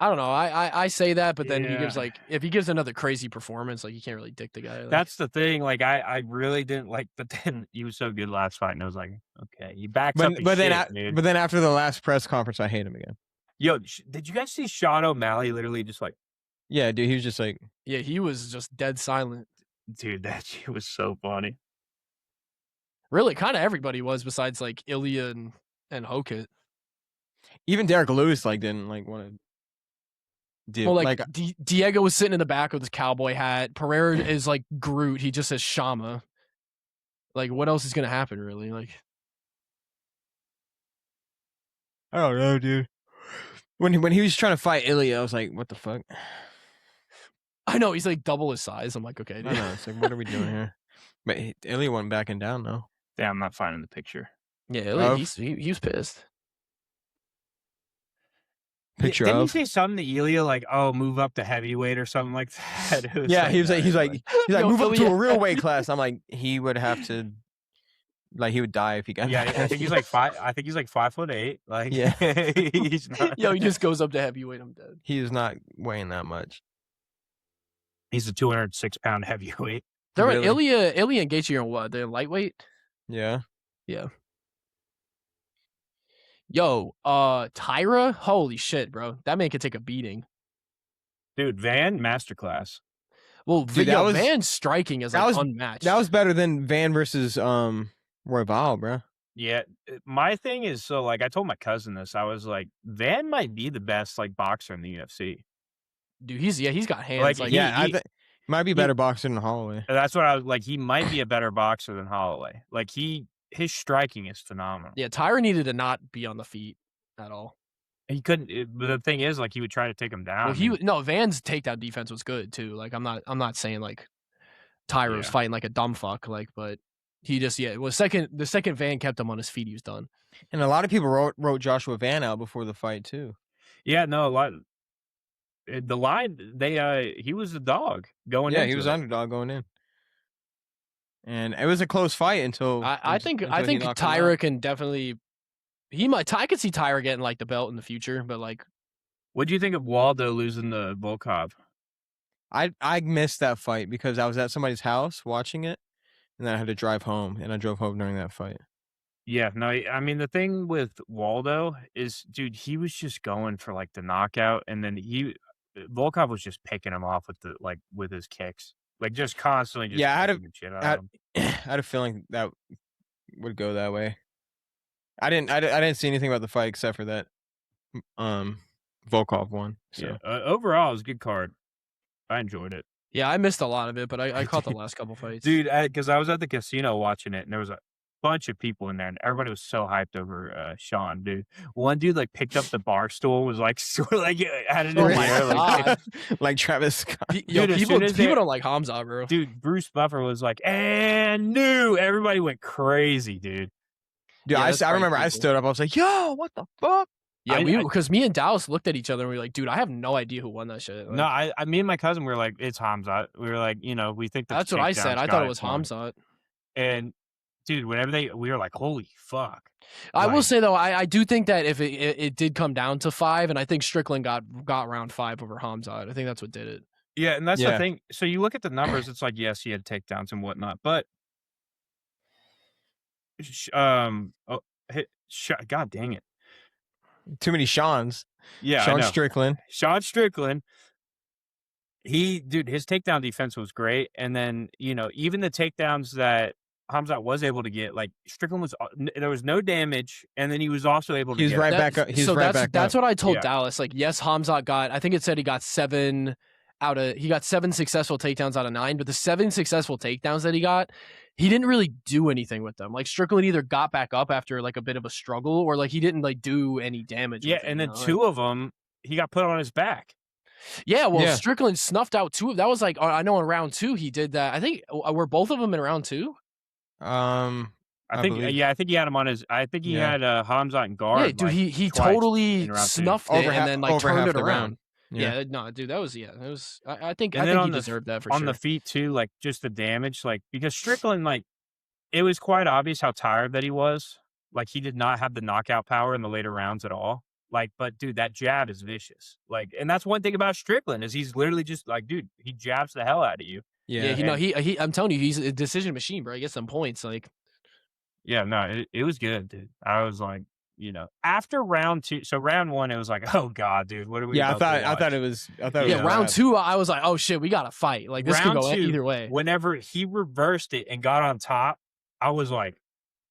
Speaker 1: I don't know. I say that, but then he gives
Speaker 3: Yeah.
Speaker 1: like if he gives another crazy performance, like you can't really dick the guy. Like,
Speaker 3: That's the thing. Like I really didn't like, but then he was so good last fight, and I was like, okay, he backs up his
Speaker 2: But then
Speaker 3: shit, dude.
Speaker 2: but then after the last press conference, I hate him again.
Speaker 3: Yo, did you guys see Sean O'Malley literally just like,
Speaker 2: Yeah, dude, he was just like,
Speaker 1: yeah, he was just dead silent.
Speaker 3: dude, that shit was so funny.
Speaker 1: Really, kind of everybody was besides like Ilya and Hokit.
Speaker 2: even Derek Lewis like didn't like want to do
Speaker 1: Well, like,
Speaker 2: like
Speaker 1: Diego was sitting in the back with his cowboy hat. Pereira is like Groot. He just says Shama. Like, what else is gonna happen, really? Like,
Speaker 2: I don't know, dude. When he was trying to fight Ilya, I was like, what the fuck?
Speaker 1: I know he's like double his size. I'm like, okay,
Speaker 2: I
Speaker 1: dude.
Speaker 2: know. It's like, what are we doing here? But Ilya wasn't backing down though.
Speaker 3: Damn, I'm not finding the picture.
Speaker 1: Yeah,
Speaker 2: Of?
Speaker 1: he was pissed.
Speaker 2: Picture
Speaker 3: Didn't he
Speaker 2: of.
Speaker 3: say something to Ilya like, "Oh, move up to heavyweight" or something like that? It was
Speaker 2: Yeah, he was like,
Speaker 3: alright,
Speaker 2: he's like,
Speaker 1: Yo,
Speaker 2: move up to
Speaker 1: Ilya-
Speaker 2: a real weight class. I'm like, he would have to Like he would die if he got.
Speaker 3: Yeah,
Speaker 2: that
Speaker 3: I think he's
Speaker 2: heavy.
Speaker 3: like 5. I think he's like 5'8". Like,
Speaker 2: Yeah.
Speaker 3: he's not.
Speaker 1: Yo, he just goes up to heavyweight. I'm dead.
Speaker 2: He is not weighing that much.
Speaker 3: He's a 206-pound heavyweight.
Speaker 1: They're
Speaker 2: Really?
Speaker 1: Ilya and Gaethje are what? They're lightweight.
Speaker 2: Yeah.
Speaker 1: Yeah. Yo, Tyra, holy shit, bro, that man could take a beating.
Speaker 3: Dude, Van masterclass.
Speaker 1: Well,
Speaker 2: Dude, that was-
Speaker 1: Van's striking is
Speaker 2: that
Speaker 1: like
Speaker 2: was-
Speaker 1: unmatched.
Speaker 2: That was better than Van versus Royval, bro.
Speaker 3: Yeah, my thing is, so like I told my cousin this. I was like, Van might be the best like boxer in the UFC.
Speaker 1: Dude, he's got hands.
Speaker 3: Like,
Speaker 1: Like,
Speaker 2: Yeah, I
Speaker 3: he-
Speaker 2: think might be better boxer than Holloway.
Speaker 3: That's what I was like. He might be a better boxer than Holloway. Like his striking is phenomenal.
Speaker 1: yeah, Tyra needed to not be on the feet at all.
Speaker 3: He couldn't. But the thing is, like, he would try to take him down.
Speaker 1: Well, Van's takedown defense was good too. Like, I'm not saying like Tyra was
Speaker 3: Yeah.
Speaker 1: fighting like a dumb fuck. Like, but he just it was the second Van kept him on his feet, he was done.
Speaker 2: And a lot of people wrote Joshua Van out before the fight too.
Speaker 3: Yeah, no, a lot. The line he was the dog going.
Speaker 2: Yeah,
Speaker 3: into
Speaker 2: he was
Speaker 3: it.
Speaker 2: underdog going in, and it was a close fight until
Speaker 1: I think
Speaker 2: he knocked him
Speaker 1: Tyra
Speaker 2: out.
Speaker 1: can definitely. I could see Tyra getting like the belt in the future, but like,
Speaker 3: What do you think of Waldo losing to Volkov?
Speaker 2: I missed that fight because I was at somebody's house watching it, and then I had to drive home, and I drove home during that fight.
Speaker 3: Yeah, no, I mean the thing with Waldo is, dude, he was just going for like the knockout, and then Volkov was just picking him off with his kicks, like just constantly. Just
Speaker 2: Yeah, I had
Speaker 3: kicking the shit out of him.
Speaker 2: I had a feeling that would go that way. I didn't see anything about the fight except for that Volkov one. So
Speaker 3: Yeah, overall, it was a good card. I enjoyed it,
Speaker 1: yeah, I missed a lot of it, but I caught the last couple fights.
Speaker 3: dude. Because I was at the casino watching it, and there was a bunch of people in there, and everybody was so hyped over Sean, dude. One dude like picked up the bar stool, was like sort of like had it in
Speaker 1: Oh
Speaker 3: the
Speaker 1: my
Speaker 3: air, like,
Speaker 1: God.
Speaker 2: like Travis Scott.
Speaker 1: Yo,
Speaker 3: Dude, as
Speaker 1: people
Speaker 3: soon as they-
Speaker 1: don't like Hamza, bro.
Speaker 3: dude. Bruce Buffer was like, and new. Everybody went crazy, dude.
Speaker 2: Dude,
Speaker 1: Yeah, that's
Speaker 2: I remember
Speaker 1: pretty
Speaker 2: I
Speaker 1: cool.
Speaker 2: stood up. I was like, "Yo, what the fuck?"
Speaker 1: Yeah,
Speaker 3: I-
Speaker 1: because me and Dallas looked at each other and we were like, dude, I have no idea who won that shit. Like,
Speaker 3: No, I me and my cousin were like, it's Hamzat. We were like, we think
Speaker 1: that's what I said. I thought it was Hamza.
Speaker 3: And dude, whenever we were like, holy fuck.
Speaker 1: I will
Speaker 3: Like-
Speaker 1: say though, I do think that if it did come down to 5, and I think Strickland got round 5 over Hamza. I think that's what did it.
Speaker 3: Yeah, and that's
Speaker 2: Yeah.
Speaker 3: the thing. So you look at the numbers, it's like, yes, he had takedowns and whatnot, but God dang it.
Speaker 2: Too many Sean's.
Speaker 3: Yeah, I
Speaker 2: Sean
Speaker 3: know.
Speaker 2: Strickland.
Speaker 3: Sean Strickland, his takedown defense was great. And then, even the takedowns that Hamzat was able to get, like Strickland there was no damage. And then he was also able to
Speaker 2: He's
Speaker 3: get
Speaker 2: right
Speaker 3: it.
Speaker 2: back up. He's
Speaker 1: so
Speaker 2: right
Speaker 1: that's
Speaker 2: back
Speaker 1: that's
Speaker 2: up.
Speaker 1: what I told
Speaker 3: Yeah.
Speaker 1: Dallas. Like, yes, Hamzat got. I think it said he got 7 successful takedowns out of 9. But the 7 successful takedowns that he got, he didn't really do anything with them. Like Strickland either got back up after like a bit of a struggle, or like he didn't like do any damage.
Speaker 3: Yeah,
Speaker 1: with it,
Speaker 3: and
Speaker 1: you
Speaker 3: then
Speaker 1: know?
Speaker 3: 2 of them, he got put on his back.
Speaker 1: Yeah, well,
Speaker 2: Yeah.
Speaker 1: Strickland snuffed out 2 of that. Was like, I know in round 2 he did that. I think were both of them in round 2.
Speaker 3: I think
Speaker 2: believe-
Speaker 3: I think he had him on his. I think he
Speaker 2: Yeah.
Speaker 3: had Hamzat and guard.
Speaker 1: Yeah, dude,
Speaker 3: like,
Speaker 1: he
Speaker 3: twice
Speaker 1: totally
Speaker 3: in round 2.
Speaker 1: snuffed it
Speaker 2: Over
Speaker 1: and
Speaker 2: half-
Speaker 1: then like
Speaker 2: over
Speaker 1: turned
Speaker 2: half
Speaker 1: it
Speaker 2: the
Speaker 1: around.
Speaker 2: round.
Speaker 1: Yeah. No, dude, that was it was. I think
Speaker 3: And
Speaker 1: I
Speaker 3: then
Speaker 1: think
Speaker 3: on
Speaker 1: he
Speaker 3: the-
Speaker 1: deserved that for
Speaker 3: on
Speaker 1: sure.
Speaker 3: the feet too, like just the damage, like because Strickland, like it was quite obvious how tired that he was. Like he did not have the knockout power in the later rounds at all. Like, but dude, that jab is vicious. Like, and that's one thing about Strickland is he's literally just like, dude, he jabs the hell out of you.
Speaker 1: yeah, he I'm telling you, he's a decision machine, bro. He gets some points. Like,
Speaker 3: Yeah, no, it was good, dude. I was like, after round 2, so round 1, it was like, oh god, dude, what are we?
Speaker 2: Yeah, I
Speaker 3: about to
Speaker 2: thought it
Speaker 3: watch?
Speaker 2: was. I thought
Speaker 3: Yeah,
Speaker 2: it
Speaker 1: yeah,
Speaker 2: was
Speaker 1: round
Speaker 2: wrapped.
Speaker 1: 2, I was like, oh shit, we gotta fight. Like this
Speaker 3: Round
Speaker 1: could go
Speaker 3: 2,
Speaker 1: either way.
Speaker 3: Whenever he reversed it and got on top, I was like,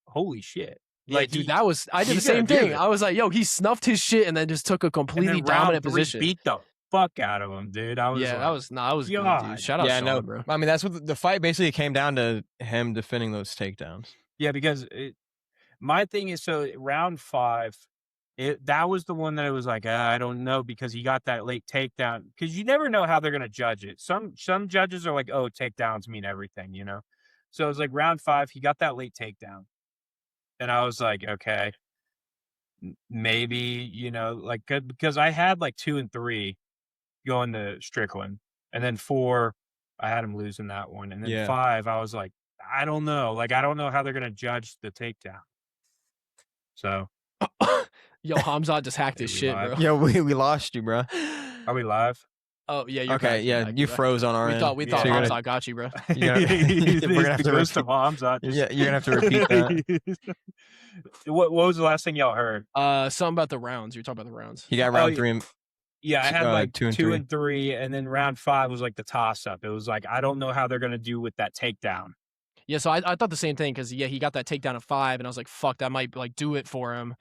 Speaker 3: holy shit.
Speaker 1: Yeah,
Speaker 3: Like,
Speaker 1: dude,
Speaker 3: he-
Speaker 1: I did the
Speaker 3: he's
Speaker 1: same
Speaker 3: gonna do
Speaker 1: thing.
Speaker 3: it.
Speaker 1: I was like, yo, he snuffed his shit and then just took a
Speaker 3: and
Speaker 1: completely
Speaker 3: then
Speaker 1: dominant
Speaker 3: round 3
Speaker 1: position.
Speaker 3: beat the fuck out of him, dude. I was
Speaker 1: Yeah,
Speaker 3: like,
Speaker 1: that was good,
Speaker 3: God.
Speaker 1: dude. Shout out
Speaker 2: Yeah,
Speaker 1: Sean,
Speaker 2: no,
Speaker 1: bro.
Speaker 2: I mean that's what the fight basically came down to him defending those takedowns.
Speaker 3: yeah, because my thing is, so round 5, that was the one that I was like, I don't know, because he got that late takedown. Because you never know how they're gonna judge it. Some judges are like, oh, takedowns mean everything, So it was like round 5, he got that late takedown, and I was like, okay, maybe like because I had like 2 and 3 going to Strickland, and then 4 I had him losing that one, and then
Speaker 2: Yeah.
Speaker 3: 5 I was like, I don't know. Like, I don't know how they're gonna judge the takedown. So,
Speaker 1: Yo, Hamzat just hacked
Speaker 3: Hey,
Speaker 1: his
Speaker 3: we
Speaker 1: shit,
Speaker 3: live?
Speaker 1: bro.
Speaker 2: Yeah, we lost you, bro.
Speaker 3: are we live?
Speaker 1: Oh yeah, you're
Speaker 2: Okay,
Speaker 1: back.
Speaker 2: yeah,
Speaker 1: You're back.
Speaker 2: you
Speaker 1: You're back.
Speaker 2: froze on our
Speaker 1: We
Speaker 2: end.
Speaker 1: thought
Speaker 3: Yeah.
Speaker 2: So you're gonna-
Speaker 1: Hamzat got you, bro.
Speaker 2: You're gonna,
Speaker 3: He's
Speaker 2: we're gonna have
Speaker 3: the
Speaker 2: to
Speaker 3: ghost
Speaker 2: repeat.
Speaker 3: of Hamzat.
Speaker 2: Yeah, you're gonna have to repeat that.
Speaker 3: What was the last thing y'all heard?
Speaker 1: Something about the rounds. You're talking about the rounds.
Speaker 2: He got
Speaker 3: Oh,
Speaker 2: round
Speaker 3: yeah.
Speaker 2: 3 and
Speaker 3: Yeah, I had like
Speaker 2: 2 and
Speaker 3: 2
Speaker 2: 3.
Speaker 3: and 3, and then round 5 was like the toss up. It was like, I don't know how they're gonna do with that takedown.
Speaker 1: Yeah, so I thought the same thing because he got that takedown of 5, and I was like, fuck, that might like do it for him.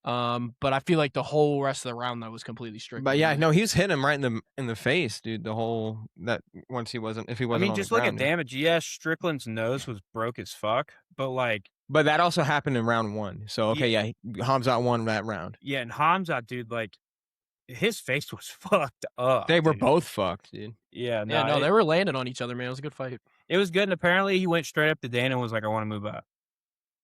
Speaker 1: But I feel like the whole rest of the round that was completely strict.
Speaker 2: But yeah, no, he was hitting him right in the face, dude. The whole that once he wasn't if he
Speaker 3: I
Speaker 2: wasn't.
Speaker 3: mean,
Speaker 2: on
Speaker 3: just
Speaker 2: the
Speaker 3: look at
Speaker 2: ground.
Speaker 3: damage. Yes, Strickland's nose was broke as fuck, but like,
Speaker 2: But that also happened in round 1. So okay, yeah, Hamzat won that round.
Speaker 3: yeah, and Hamzat, dude, like, his face was fucked up.
Speaker 2: They were
Speaker 3: dude.
Speaker 2: both fucked, dude.
Speaker 3: Yeah,
Speaker 1: Yeah, no, they were landing on each other, man. It was a good fight.
Speaker 3: it was good. And apparently, he went straight up to Dana and was like, "I want to move up."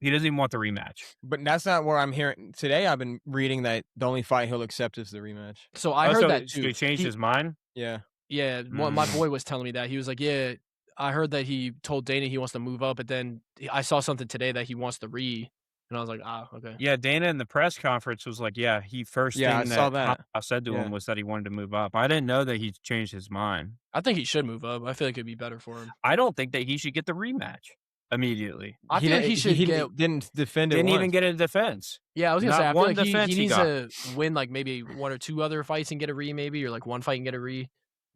Speaker 3: He doesn't even want the rematch.
Speaker 2: But that's not where I'm hearing today. I've been reading that the only fight he'll accept is the rematch.
Speaker 1: So I heard that too.
Speaker 3: He changed his mind.
Speaker 2: Yeah.
Speaker 1: Yeah, my boy was telling me that. He was like, yeah, I heard that he told Dana he wants to move up, but then I saw something today that he wants to and I was like, okay.
Speaker 3: Yeah, Dana in the press conference was like, "Yeah, he first
Speaker 2: Yeah, I
Speaker 3: thing
Speaker 2: saw
Speaker 3: that
Speaker 2: that.
Speaker 3: I said to
Speaker 2: Yeah.
Speaker 3: him was that he wanted to move up." I didn't know that he changed his mind.
Speaker 1: I think he should move up. I feel like it'd be better for him.
Speaker 3: I don't think that he should get the rematch immediately.
Speaker 1: I feel like he should get.
Speaker 2: didn't defend it.
Speaker 3: Didn't even
Speaker 2: once.
Speaker 3: get a defense.
Speaker 1: Yeah, I was gonna
Speaker 3: not
Speaker 1: say I feel
Speaker 3: one
Speaker 1: like he
Speaker 3: defense he
Speaker 1: needs
Speaker 3: got.
Speaker 1: to win like maybe 1 or 2 other fights and get a maybe, or like 1 fight and get a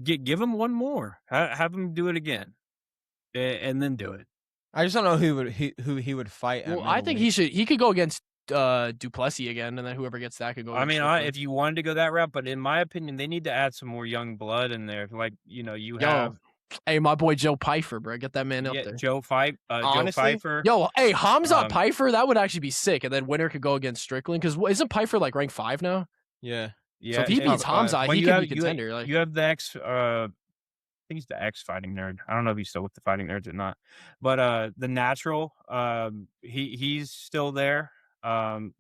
Speaker 3: Give him one more. Have him do it again, and then do it.
Speaker 2: I just don't know who he would fight.
Speaker 1: Well,
Speaker 2: at
Speaker 1: I think
Speaker 2: middleweight.
Speaker 1: he could go against Duplessis again, and then whoever gets that could go.
Speaker 3: I mean,
Speaker 1: against
Speaker 3: if you wanted to go that route, but in my opinion, they need to add some more young blood in there. Like, you have
Speaker 1: hey, my boy Joe Pfeiffer, bro, get that man up there.
Speaker 3: Joe
Speaker 2: Honestly?
Speaker 3: Pfeiffer.
Speaker 1: Yo, hey, Hamzat
Speaker 3: Um,
Speaker 1: Pfeiffer, that would actually be sick, and then winner could go against Strickland because isn't Pfeiffer like ranked 5 now?
Speaker 2: Yeah.
Speaker 3: Yeah,
Speaker 1: So if he
Speaker 2: and-
Speaker 1: beats Hamzat,
Speaker 3: well,
Speaker 1: he
Speaker 3: you
Speaker 1: could
Speaker 3: have-
Speaker 1: be contender. Like,
Speaker 3: You have the I think he's the ex fighting nerd. I don't know if he's still with the fighting nerds or not. But the natural, he's still there,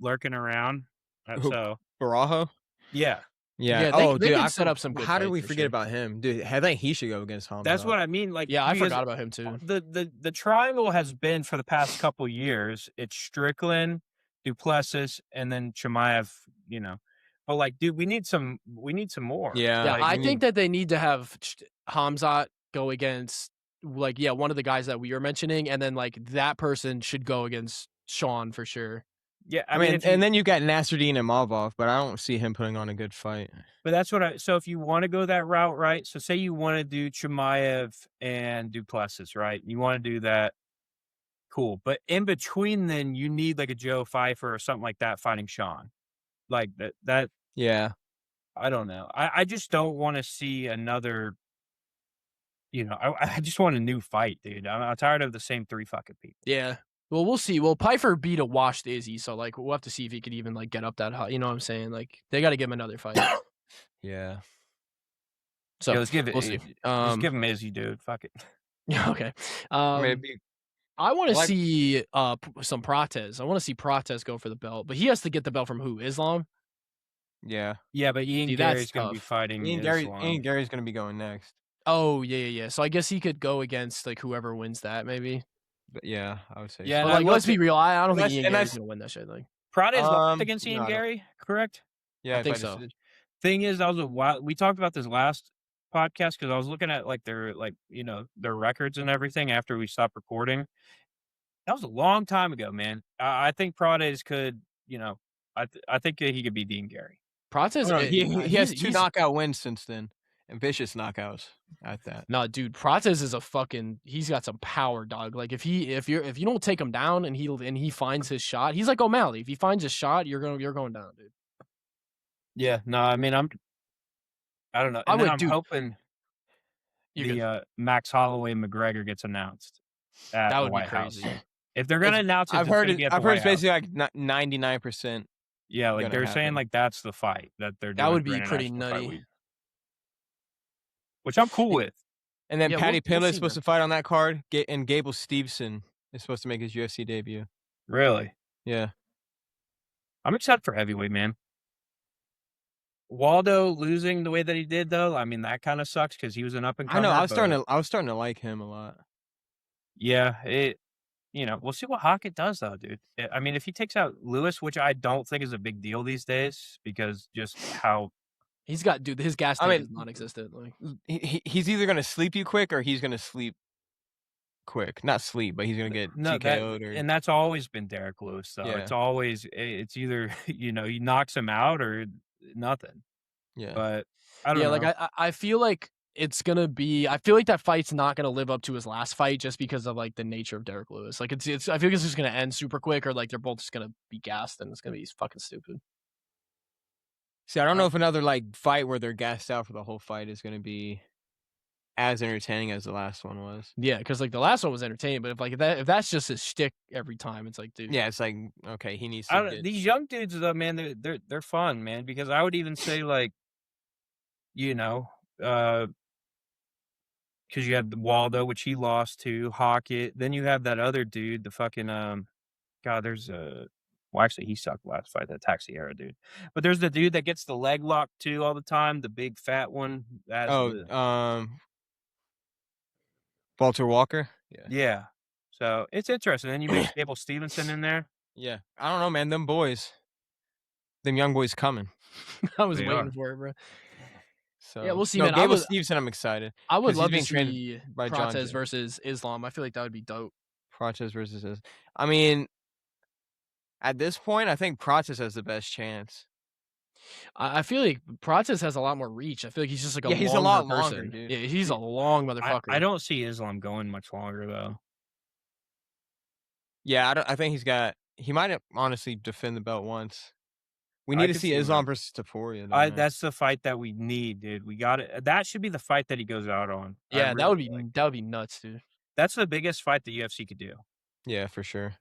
Speaker 3: lurking around.
Speaker 2: Who?
Speaker 3: So
Speaker 2: Barajo.
Speaker 3: yeah,
Speaker 2: Yeah.
Speaker 1: Yeah,
Speaker 2: oh,
Speaker 1: they
Speaker 2: dude,
Speaker 1: can
Speaker 2: I
Speaker 1: set up some good
Speaker 2: How did
Speaker 1: fights
Speaker 2: we
Speaker 1: for
Speaker 2: forget
Speaker 1: sure.
Speaker 2: about him, dude? I think he should go against Hamzat.
Speaker 3: that's what I mean. Like,
Speaker 1: yeah, I
Speaker 3: because
Speaker 1: forgot about him too.
Speaker 3: the triangle has been for the past couple years. It's Strickland, Duplessis, and then Chimaev. But like, dude, we need some more.
Speaker 2: Yeah.
Speaker 1: Yeah,
Speaker 3: like,
Speaker 1: I
Speaker 3: we
Speaker 1: think that they need to have Hamzat go against one of the guys that we were mentioning, and then like that person should go against Sean for sure.
Speaker 3: Yeah,
Speaker 2: I mean,
Speaker 3: if
Speaker 2: and then you got Nasruddin and Mavov, but I don't see him putting on a good fight.
Speaker 3: But that's so if you want to go that route, right? So say you want to do Chimaev and Duplessis, right? You want to do that, cool. But in between, then you need like a Joe Pfeiffer or something like that fighting Sean, like that.
Speaker 2: Yeah.
Speaker 3: I don't know. I just don't want to see another. I just want a new fight, dude. I'm tired of the same 3 fucking people.
Speaker 1: Yeah. Well, we'll see. Well, Pfeiffer beat a washed Izzy, so like we'll have to see if he could even like get up that high. You know what I'm saying? Like they got to give him another fight.
Speaker 2: Yeah.
Speaker 1: So
Speaker 3: Yeah, let's give it.
Speaker 1: we'll see.
Speaker 3: Just give him Izzy, dude. Fuck it.
Speaker 1: Yeah. Okay.
Speaker 2: Maybe.
Speaker 1: I want to
Speaker 2: like-
Speaker 1: see some Prates. I want to see Prates go for the belt, but he has to get the belt from who? Islam?
Speaker 2: Yeah.
Speaker 3: Yeah, but Ian
Speaker 1: Dude, that's
Speaker 3: Gary's gonna be
Speaker 1: tough.
Speaker 3: fighting
Speaker 2: Ian
Speaker 3: Islam.
Speaker 2: Gary's gonna be going next.
Speaker 1: Oh yeah. So I guess he could go against like whoever wins that, maybe.
Speaker 2: But yeah, I would say.
Speaker 3: Yeah,
Speaker 2: so.
Speaker 1: But like, let's be real. I don't think
Speaker 2: that's-
Speaker 1: Ian
Speaker 2: and
Speaker 1: Gary's
Speaker 2: that's-
Speaker 1: gonna win that shit. Like,
Speaker 3: Prates lost against
Speaker 2: no,
Speaker 3: Ian
Speaker 2: I don't-
Speaker 3: Gary, correct?
Speaker 2: Yeah,
Speaker 1: I think
Speaker 2: by
Speaker 1: so.
Speaker 2: decision.
Speaker 3: Thing is, that was a while. We talked about this last podcast because I was looking at like their their records and everything after we stopped recording. That was a long time ago, man. I think Prates could, I think he could be Dean Gary.
Speaker 1: Prates,
Speaker 2: Oh, no, he has
Speaker 1: he's-
Speaker 2: 2 knockout wins since then, and vicious knockouts at that.
Speaker 1: No, dude, Prates is a fucking. He's got some power, dog. Like if you don't take him down and he finds his shot, he's like O'Malley. If he finds his shot, you're going down, dude.
Speaker 3: Yeah, no, I mean I don't know.
Speaker 1: I
Speaker 3: And then
Speaker 1: would
Speaker 3: I'm
Speaker 1: do-
Speaker 3: hoping
Speaker 1: You're good.
Speaker 3: Max Holloway McGregor gets announced. At
Speaker 1: That
Speaker 3: the
Speaker 1: would be
Speaker 3: White House.
Speaker 1: crazy.
Speaker 3: If they're gonna announce it,
Speaker 2: I've
Speaker 3: it's
Speaker 2: heard
Speaker 3: gonna be
Speaker 2: it.
Speaker 3: at the
Speaker 2: I've heard
Speaker 3: White
Speaker 2: it's
Speaker 3: House.
Speaker 2: basically like 99%.
Speaker 3: Yeah, like
Speaker 2: gonna
Speaker 3: they're saying
Speaker 2: happen.
Speaker 3: like that's the fight that they're doing.
Speaker 1: That would
Speaker 3: for
Speaker 1: be pretty
Speaker 3: International Fight
Speaker 1: nutty.
Speaker 3: Week. Which I'm cool with.
Speaker 2: And then
Speaker 1: Yeah,
Speaker 2: Patty
Speaker 1: we'll
Speaker 2: Pimblett
Speaker 1: see,
Speaker 2: is supposed
Speaker 1: man.
Speaker 2: to fight on that card, and Gable Stevenson is supposed to make his UFC debut.
Speaker 3: Really,
Speaker 2: Yeah.
Speaker 3: I'm excited for heavyweight, man. Waldo losing the way that he did, though, I mean that kind of sucks because he was an up and
Speaker 2: I
Speaker 3: comer.
Speaker 2: know. I was starting to like him a lot.
Speaker 3: Yeah, we'll see what Hockett does though, dude. I mean, if he takes out Lewis, which I don't think is a big deal these days, because just how
Speaker 1: He's got dude, his gas
Speaker 2: I
Speaker 1: tank is
Speaker 2: mean,
Speaker 1: non-existent. Like,
Speaker 2: he's either gonna sleep you quick or he's gonna sleep quick. Not sleep, but he's gonna get
Speaker 3: no that
Speaker 2: TKO'd or
Speaker 3: and that's always been Derek Lewis though.
Speaker 2: yeah,
Speaker 3: It's always it's either he knocks him out or nothing.
Speaker 2: yeah.
Speaker 3: But I don't
Speaker 1: yeah,
Speaker 3: know.
Speaker 1: like I feel like it's gonna be. I feel like that fight's not gonna live up to his last fight just because of like the nature of Derek Lewis. Like it's. I feel like it's just gonna end super quick, or like they're both just gonna be gassed, and it's gonna be fucking stupid.
Speaker 2: See, I don't know if another like fight where they're gassed out for the whole fight is gonna be as entertaining as the last one was.
Speaker 1: Yeah, because like the last one was entertaining, but if that's just his shtick every time, it's like, dude.
Speaker 2: Yeah, it's like okay, he needs
Speaker 3: I
Speaker 2: to
Speaker 3: don't,
Speaker 2: get
Speaker 3: these young dudes though, man, they're fun, man. Because I would even say like, because you had Waldo, which he lost to Hockett. Then you have that other dude, the fucking God. There's a well, actually, he sucked last fight, that Taxi Era dude. But there's the dude that gets the leg lock too all the time, the big fat one. That's
Speaker 2: oh,
Speaker 3: the
Speaker 2: Walter Walker. Yeah.
Speaker 3: yeah. So it's interesting. Then you mix Abel Stevenson in there.
Speaker 2: Yeah. I don't know, man. Them boys. Them young boys coming.
Speaker 1: I was
Speaker 3: They
Speaker 1: waiting
Speaker 3: are.
Speaker 1: for it, bro.
Speaker 2: So
Speaker 1: Yeah, we'll see,
Speaker 2: no,
Speaker 1: man.
Speaker 2: Gable Stevenson, I'm excited.
Speaker 1: I would
Speaker 2: 'cause he's
Speaker 1: love to
Speaker 2: being trained
Speaker 1: see
Speaker 2: by John
Speaker 1: Prates
Speaker 2: Jones.
Speaker 1: versus Islam. I feel like that would be dope.
Speaker 2: Prates versus his. I mean, at this point, I think Prates has the best chance.
Speaker 1: I feel like Prates has a lot more reach. I feel like he's just like
Speaker 2: Yeah, he's a lot longer,
Speaker 1: person.
Speaker 2: dude.
Speaker 1: Yeah, he's a long motherfucker.
Speaker 3: I don't see Islam going much longer though.
Speaker 2: Yeah, I think he might honestly defend the belt once. We
Speaker 3: I
Speaker 2: need to
Speaker 3: could
Speaker 2: see
Speaker 3: see
Speaker 2: Islam
Speaker 3: that.
Speaker 2: versus Taporia. Though, man.
Speaker 3: That's the fight that we need, dude. We got it. That should be the fight that he goes out on. I
Speaker 1: Yeah, that
Speaker 3: really
Speaker 1: would be nuts, dude.
Speaker 3: That's the biggest fight the UFC could do.
Speaker 2: Yeah, for sure.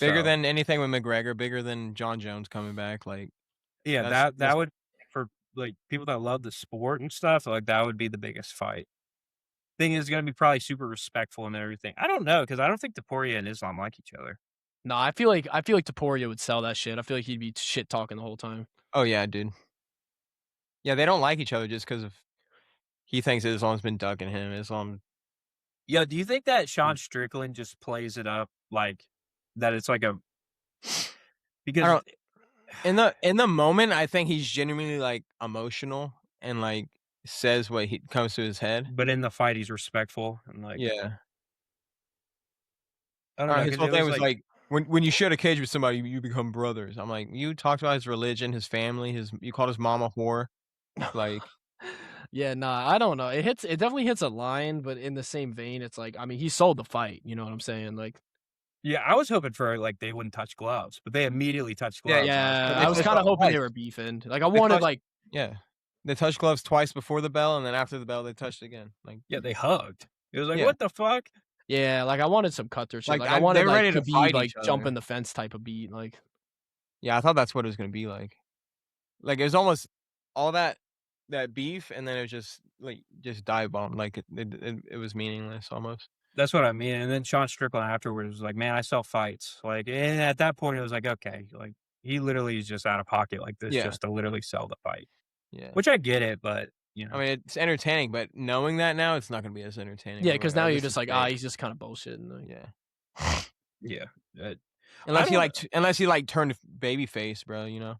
Speaker 2: Bigger
Speaker 3: So,
Speaker 2: than anything with McGregor, bigger than John Jones coming back. Like,
Speaker 3: yeah,
Speaker 2: that's
Speaker 3: would for like people that love the sport and stuff. Like that would be the biggest fight. Thing is going to be probably super respectful and everything. I don't know because I don't think Taporia and Islam like each other.
Speaker 1: No, I feel like Taporia would sell that shit. I feel like he'd be shit talking the whole time.
Speaker 2: oh yeah, dude. Yeah, they don't like each other just because of he thinks Islam's been ducking him. Islam.
Speaker 3: Yeah, do you think that Sean Strickland just plays it up like that? It's like a because
Speaker 2: in the moment, I think he's genuinely like emotional and like says what he comes to his head.
Speaker 3: but in the fight he's respectful and like
Speaker 2: Yeah.
Speaker 3: I don't know.
Speaker 2: His
Speaker 3: 'Cause
Speaker 2: whole
Speaker 3: it
Speaker 2: thing
Speaker 3: was
Speaker 2: was like when you share a cage with somebody, you become brothers. I'm like, you talked about his religion, his family, you called his mom a whore. Like,
Speaker 1: Yeah, nah, I don't know. It definitely hits a line, but in the same vein, it's like, I mean, he sold the fight. You know what I'm saying? Like,
Speaker 3: yeah, I was hoping for like they wouldn't touch gloves, but they immediately touched
Speaker 2: Yeah,
Speaker 3: gloves.
Speaker 1: yeah,
Speaker 2: they
Speaker 1: I was
Speaker 2: touched
Speaker 1: kind of
Speaker 2: gloves
Speaker 1: hoping they
Speaker 2: twice.
Speaker 1: were beefing. Like, I wanted
Speaker 2: touched-
Speaker 1: like,
Speaker 2: yeah, they touched gloves twice before the bell, and then after the bell, they touched again. Like,
Speaker 3: Yeah, they hugged. It was like,
Speaker 2: Yeah.
Speaker 3: what the fuck?
Speaker 1: yeah, like I wanted some Cutthroat shit.
Speaker 2: Like,
Speaker 1: Like, I wanted
Speaker 2: they're
Speaker 1: like
Speaker 2: ready to
Speaker 1: Khabib
Speaker 2: fight
Speaker 1: like
Speaker 2: each
Speaker 1: jumping
Speaker 2: other.
Speaker 1: the fence type of beat. Like,
Speaker 2: yeah, I thought that's what it was gonna be like. Like, it was almost all that beef, and then it was just dive bombed. Like, it was meaningless almost.
Speaker 3: That's what I mean. And then Sean Strickland afterwards was like, man, I sell fights. Like, and at that point, it was like, okay, like he literally is just out of pocket like this
Speaker 2: Yeah.
Speaker 3: just to literally sell the fight,
Speaker 2: Yeah.
Speaker 3: which I get it, but
Speaker 2: I mean, it's entertaining, but knowing that now, it's not gonna be as entertaining.
Speaker 1: yeah,
Speaker 2: I'm
Speaker 1: because
Speaker 2: like,
Speaker 1: now
Speaker 2: oh,
Speaker 1: you're
Speaker 2: this
Speaker 1: just
Speaker 2: is
Speaker 1: like,
Speaker 2: fake.
Speaker 1: he's just kind of bullshitting. Like,
Speaker 2: Yeah.
Speaker 3: yeah.
Speaker 2: Unless
Speaker 3: don't-
Speaker 2: he turned baby face, bro, you know.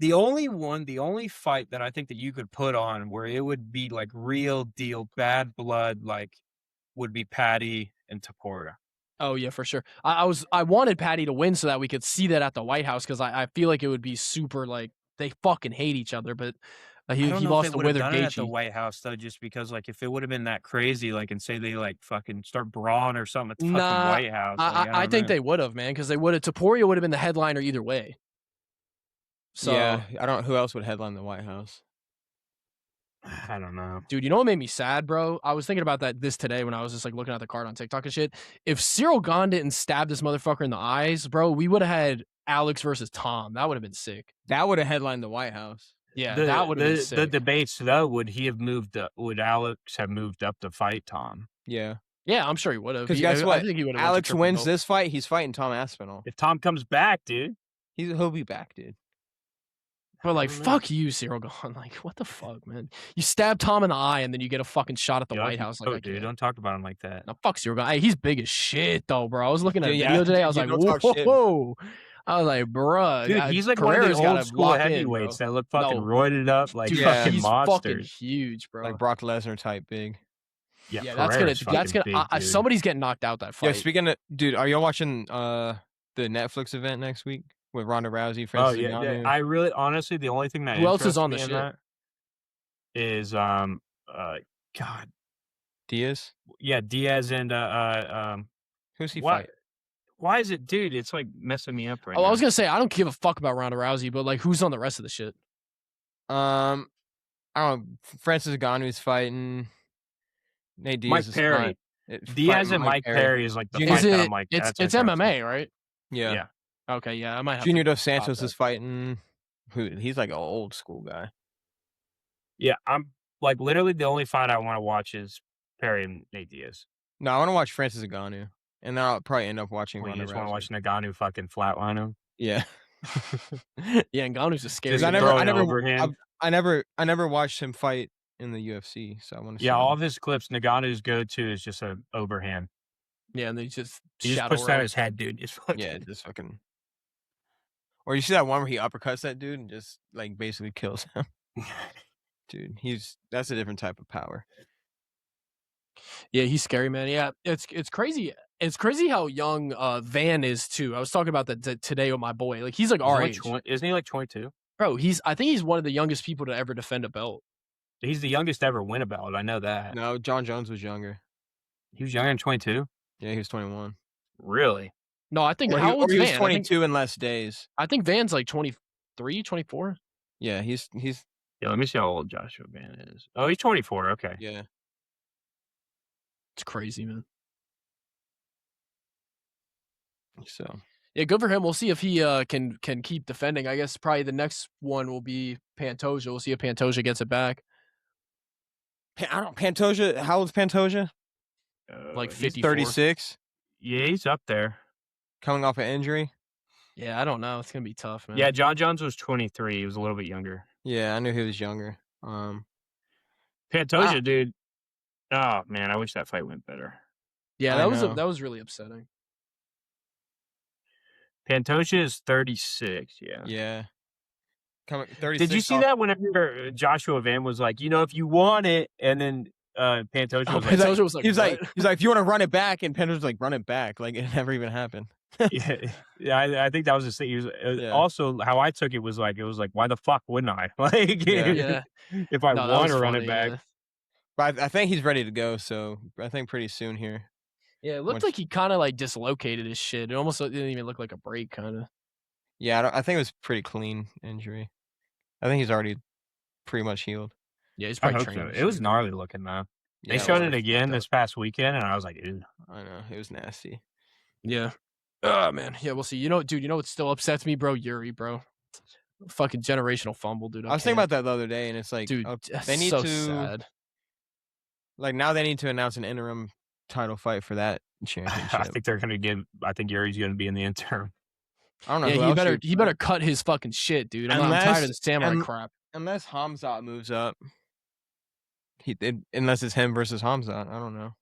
Speaker 3: The only fight that I think that you could put on where it would be like real deal bad blood, like would be Patty and Taporia.
Speaker 1: oh yeah, for sure. I wanted Patty to win so that we could see that at the White House because I feel like it would be super like they fucking hate each other, but he
Speaker 3: I don't know
Speaker 1: lost
Speaker 3: if
Speaker 1: to
Speaker 3: they would have
Speaker 1: Withered
Speaker 3: done it at the
Speaker 1: Gaethje.
Speaker 3: White House though, just because like if it would have been that crazy, like and say they like fucking start brawling or something at the
Speaker 1: Nah,
Speaker 3: fucking White House. Like,
Speaker 1: I think they would have, man, because they would have. Taporia would have been the headliner either way. So,
Speaker 2: Yeah, I don't. Who else would headline the White House?
Speaker 3: I don't know.
Speaker 1: dude, you know what made me sad, bro? I was thinking about this today when I was just like looking at the card on TikTok and shit. If Cyril Gahn didn't stab this motherfucker in the eyes, bro, we would have had Alex versus Tom. That would have been sick.
Speaker 2: That would have headlined the White House.
Speaker 1: Yeah, that would have been sick.
Speaker 3: The debates though, would Alex have moved up to fight Tom?
Speaker 2: Yeah,
Speaker 1: Yeah, I'm sure he would have.
Speaker 2: because guess what?
Speaker 1: I think he would have.
Speaker 2: Alex wins this fight. He's fighting Tom Aspinall.
Speaker 3: If Tom comes back, dude.
Speaker 2: He'll be back, dude.
Speaker 1: But like,
Speaker 3: I don't know.
Speaker 1: fuck you, Cyril Gahn. Like, what the fuck, man? You stab Tom in the eye and then you get a fucking shot at the
Speaker 3: Yeah,
Speaker 1: White House. Like, I
Speaker 3: dude,
Speaker 1: can't.
Speaker 3: don't talk about him like that.
Speaker 1: No, fuck Cyril Gahn. Hey, he's big as shit, though, bro. I was looking at a
Speaker 2: Yeah,
Speaker 1: video today. I was
Speaker 2: dude,
Speaker 1: like,
Speaker 2: don't talk shit.
Speaker 1: whoa. I was like, bruh.
Speaker 3: Dude, he's like one of the
Speaker 1: Carrera's gotta
Speaker 3: old school
Speaker 1: lock in,
Speaker 3: heavyweights
Speaker 1: bro.
Speaker 3: that look fucking
Speaker 1: No.
Speaker 3: roided up like
Speaker 1: Dude,
Speaker 3: fucking
Speaker 1: he's fucking
Speaker 3: monsters.
Speaker 1: huge, bro.
Speaker 2: Like Brock Lesnar type big.
Speaker 1: Yeah, that's gonna.
Speaker 3: Big,
Speaker 1: somebody's getting knocked out that fight.
Speaker 2: Yeah, speaking of, dude, are y'all watching the Netflix event next week with Ronda Rousey? Francis Ngannou?
Speaker 3: I really, honestly, the only thing that
Speaker 1: Who else is on the
Speaker 3: interests me in that is God,
Speaker 2: Diaz?
Speaker 3: yeah, Diaz and
Speaker 2: Who's he
Speaker 3: why?
Speaker 2: fight?
Speaker 3: Why is it, dude? It's like messing me up right
Speaker 1: Oh,
Speaker 3: now.
Speaker 1: I was gonna say I don't give a fuck about Ronda Rousey, but like, who's on the rest of the shit?
Speaker 2: I don't know. Francis Ngannou's fighting. Nate Diaz
Speaker 3: Mike
Speaker 2: is
Speaker 3: Perry. Diaz and Mike Perry is like the fight that I'm like,
Speaker 1: It's
Speaker 3: that's
Speaker 1: MMA, right?
Speaker 2: Yeah.
Speaker 3: Yeah.
Speaker 1: Okay, yeah, I might have
Speaker 2: Junior
Speaker 1: to
Speaker 2: Dos Santos
Speaker 1: that.
Speaker 2: is fighting. He's like an old school guy.
Speaker 3: Yeah, I'm like literally the only fight I want to watch is Perry and Nate Diaz.
Speaker 2: No, I want to watch Francis Ngannou, and then I'll probably end up watching
Speaker 3: Well, you
Speaker 2: Ronda
Speaker 3: just
Speaker 2: Rousey.
Speaker 3: want to watch Ngannou fucking flatline him.
Speaker 2: Yeah.
Speaker 1: Yeah, Ngannou's just scary.
Speaker 3: Just
Speaker 2: I
Speaker 3: throw an
Speaker 2: never,
Speaker 3: overhand.
Speaker 2: I never watched him fight in the UFC, so I want to.
Speaker 3: Yeah,
Speaker 2: see
Speaker 3: all
Speaker 2: him.
Speaker 3: of his clips, Ngannou's go-to is just an overhand.
Speaker 1: Yeah, and they just
Speaker 3: He just puts down his head, dude. It's fucking...
Speaker 2: Yeah, just fucking. Or you see that one where he uppercuts that dude and just like basically kills him. Dude, that's a different type of power.
Speaker 1: Yeah, he's scary, man. Yeah, it's crazy. It's crazy how young Van is too. I was talking about that today with my boy. Like, he's like our age.
Speaker 3: Isn't he like 22?
Speaker 1: Bro, I think he's one of the youngest people to ever defend a belt.
Speaker 3: He's the youngest to ever win a belt. I know that.
Speaker 2: No, John Jones was younger.
Speaker 3: He was younger than 22?
Speaker 2: Yeah, he was 21.
Speaker 3: Really?
Speaker 1: No, I think
Speaker 2: Or
Speaker 1: how old's
Speaker 2: he was
Speaker 1: Van?
Speaker 2: 22 in less days.
Speaker 1: I think Van's like 23, 24.
Speaker 2: Yeah, he's
Speaker 3: Yeah, let me see how old Joshua Van is. Oh, he's 24. Okay.
Speaker 2: yeah.
Speaker 1: It's crazy, man.
Speaker 2: So
Speaker 1: yeah, good for him. We'll see if he can keep defending. I guess probably the next one will be Pantoja. We'll see if Pantoja gets it back.
Speaker 2: Pantoja, how old's Pantoja?
Speaker 1: Like 54.
Speaker 2: 36.
Speaker 3: Yeah, he's up there.
Speaker 2: Coming off an injury.
Speaker 1: Yeah, I don't know. It's gonna be tough, man.
Speaker 3: Yeah, John Jones was 23. He was a little bit younger.
Speaker 2: Yeah, I knew he was younger.
Speaker 3: Pantoja, dude. Oh man, I wish that fight went better.
Speaker 1: Yeah, that was really upsetting.
Speaker 3: Pantoja is 36. Yeah.
Speaker 2: Yeah. 36.
Speaker 3: Did you see that whenever Joshua Van was like, if you want it, and then Pantoja was like,
Speaker 1: Pantoja was like,
Speaker 2: he's like, if you want to run it back, and Pantoja's like, run it back, like it never even happened.
Speaker 3: yeah, I think that was the thing. He was, also, how I took it was like, why the fuck wouldn't I? Like,
Speaker 1: yeah.
Speaker 3: if I want to run it back.
Speaker 1: Yeah.
Speaker 2: But I think he's ready to go, so I think pretty soon here.
Speaker 1: Yeah, it looked like he kind of like dislocated his shit. It almost didn't even look like a break, kind of.
Speaker 2: Yeah, I think it was pretty clean injury. I think he's already pretty much healed.
Speaker 1: Yeah, he's
Speaker 3: I
Speaker 1: probably
Speaker 3: hope
Speaker 1: trained.
Speaker 3: so. It was gnarly looking though.
Speaker 2: Yeah,
Speaker 3: They showed it again this past weekend, and I was like, ew.
Speaker 2: I know, it was nasty.
Speaker 1: Yeah. Oh man. Yeah, we'll see. Dude, what still upsets me, bro? Yuri, bro. Fucking generational fumble, dude.
Speaker 2: I was thinking about that the other day, and it's like,
Speaker 1: dude,
Speaker 2: they need
Speaker 1: so
Speaker 2: to
Speaker 1: sad.
Speaker 2: Like now they need to announce an interim title fight for that championship.
Speaker 3: I think Yuri's gonna be in the interim.
Speaker 2: I don't know.
Speaker 1: Yeah, he better cut his fucking shit, dude. I'm tired of the samurai crap.
Speaker 2: Unless Hamzat moves up. Unless it's him versus Hamzat. I don't know.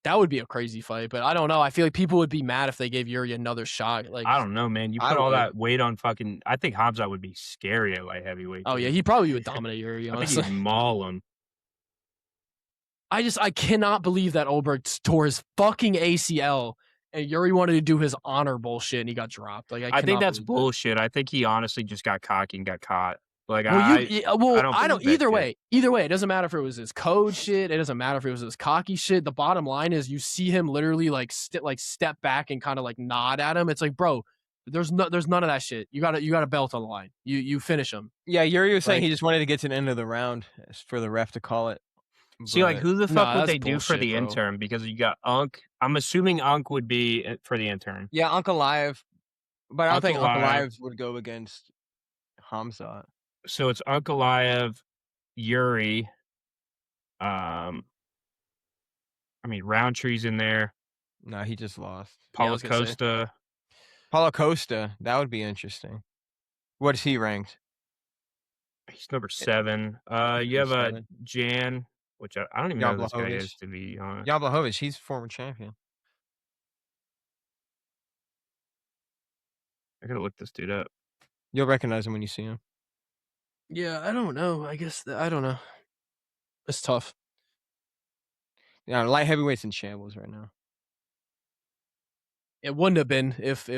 Speaker 1: That would be a crazy fight, but I don't know. I feel like people would be mad if they gave Yuri another shot. Like,
Speaker 3: I don't know, man. You put all that weight on fucking. I think Hamzat would be scary at light heavyweight.
Speaker 1: Oh yeah, he probably would dominate Yuri. Honestly,
Speaker 3: I think he'd maul him.
Speaker 1: I cannot believe that Oberg tore his fucking ACL and Yuri wanted to do his honor bullshit and he got dropped. Like,
Speaker 3: I think that's bullshit. I think he honestly just got cocky and got caught. Like,
Speaker 1: I don't. Either way, it doesn't matter if it was his code shit. It doesn't matter if it was his cocky shit. The bottom line is, you see him literally step back and kind of like nod at him. It's like, bro, there's none of that shit. You got a belt on the line. You finish him.
Speaker 2: Yeah, Yuri was saying he just wanted to get to the end of the round for the ref to call it.
Speaker 3: See, like, who the fuck would they do for the interim? Because you got Unk. I'm assuming Unk would be for the interim.
Speaker 2: Yeah, Uncle Live. But I don't think Uncle Live would go against Hamzat.
Speaker 3: So it's Uncle Live, Yuri. I mean, Roundtree's in there.
Speaker 2: No, he just lost.
Speaker 3: Paulo Costa.
Speaker 2: Paulo Costa. That would be interesting. What is he ranked?
Speaker 3: He's number 7. You have a
Speaker 2: 7.
Speaker 3: Jan, which I don't even know who this guy
Speaker 2: Blachowicz.
Speaker 3: is, to be honest.
Speaker 2: Jan Blachowicz, he's former champion.
Speaker 3: I gotta look this dude up.
Speaker 2: You'll recognize him when you see him.
Speaker 1: Yeah, I don't know. I guess I don't know. It's tough.
Speaker 2: Yeah, light heavyweight's in shambles right now.
Speaker 1: It wouldn't have been if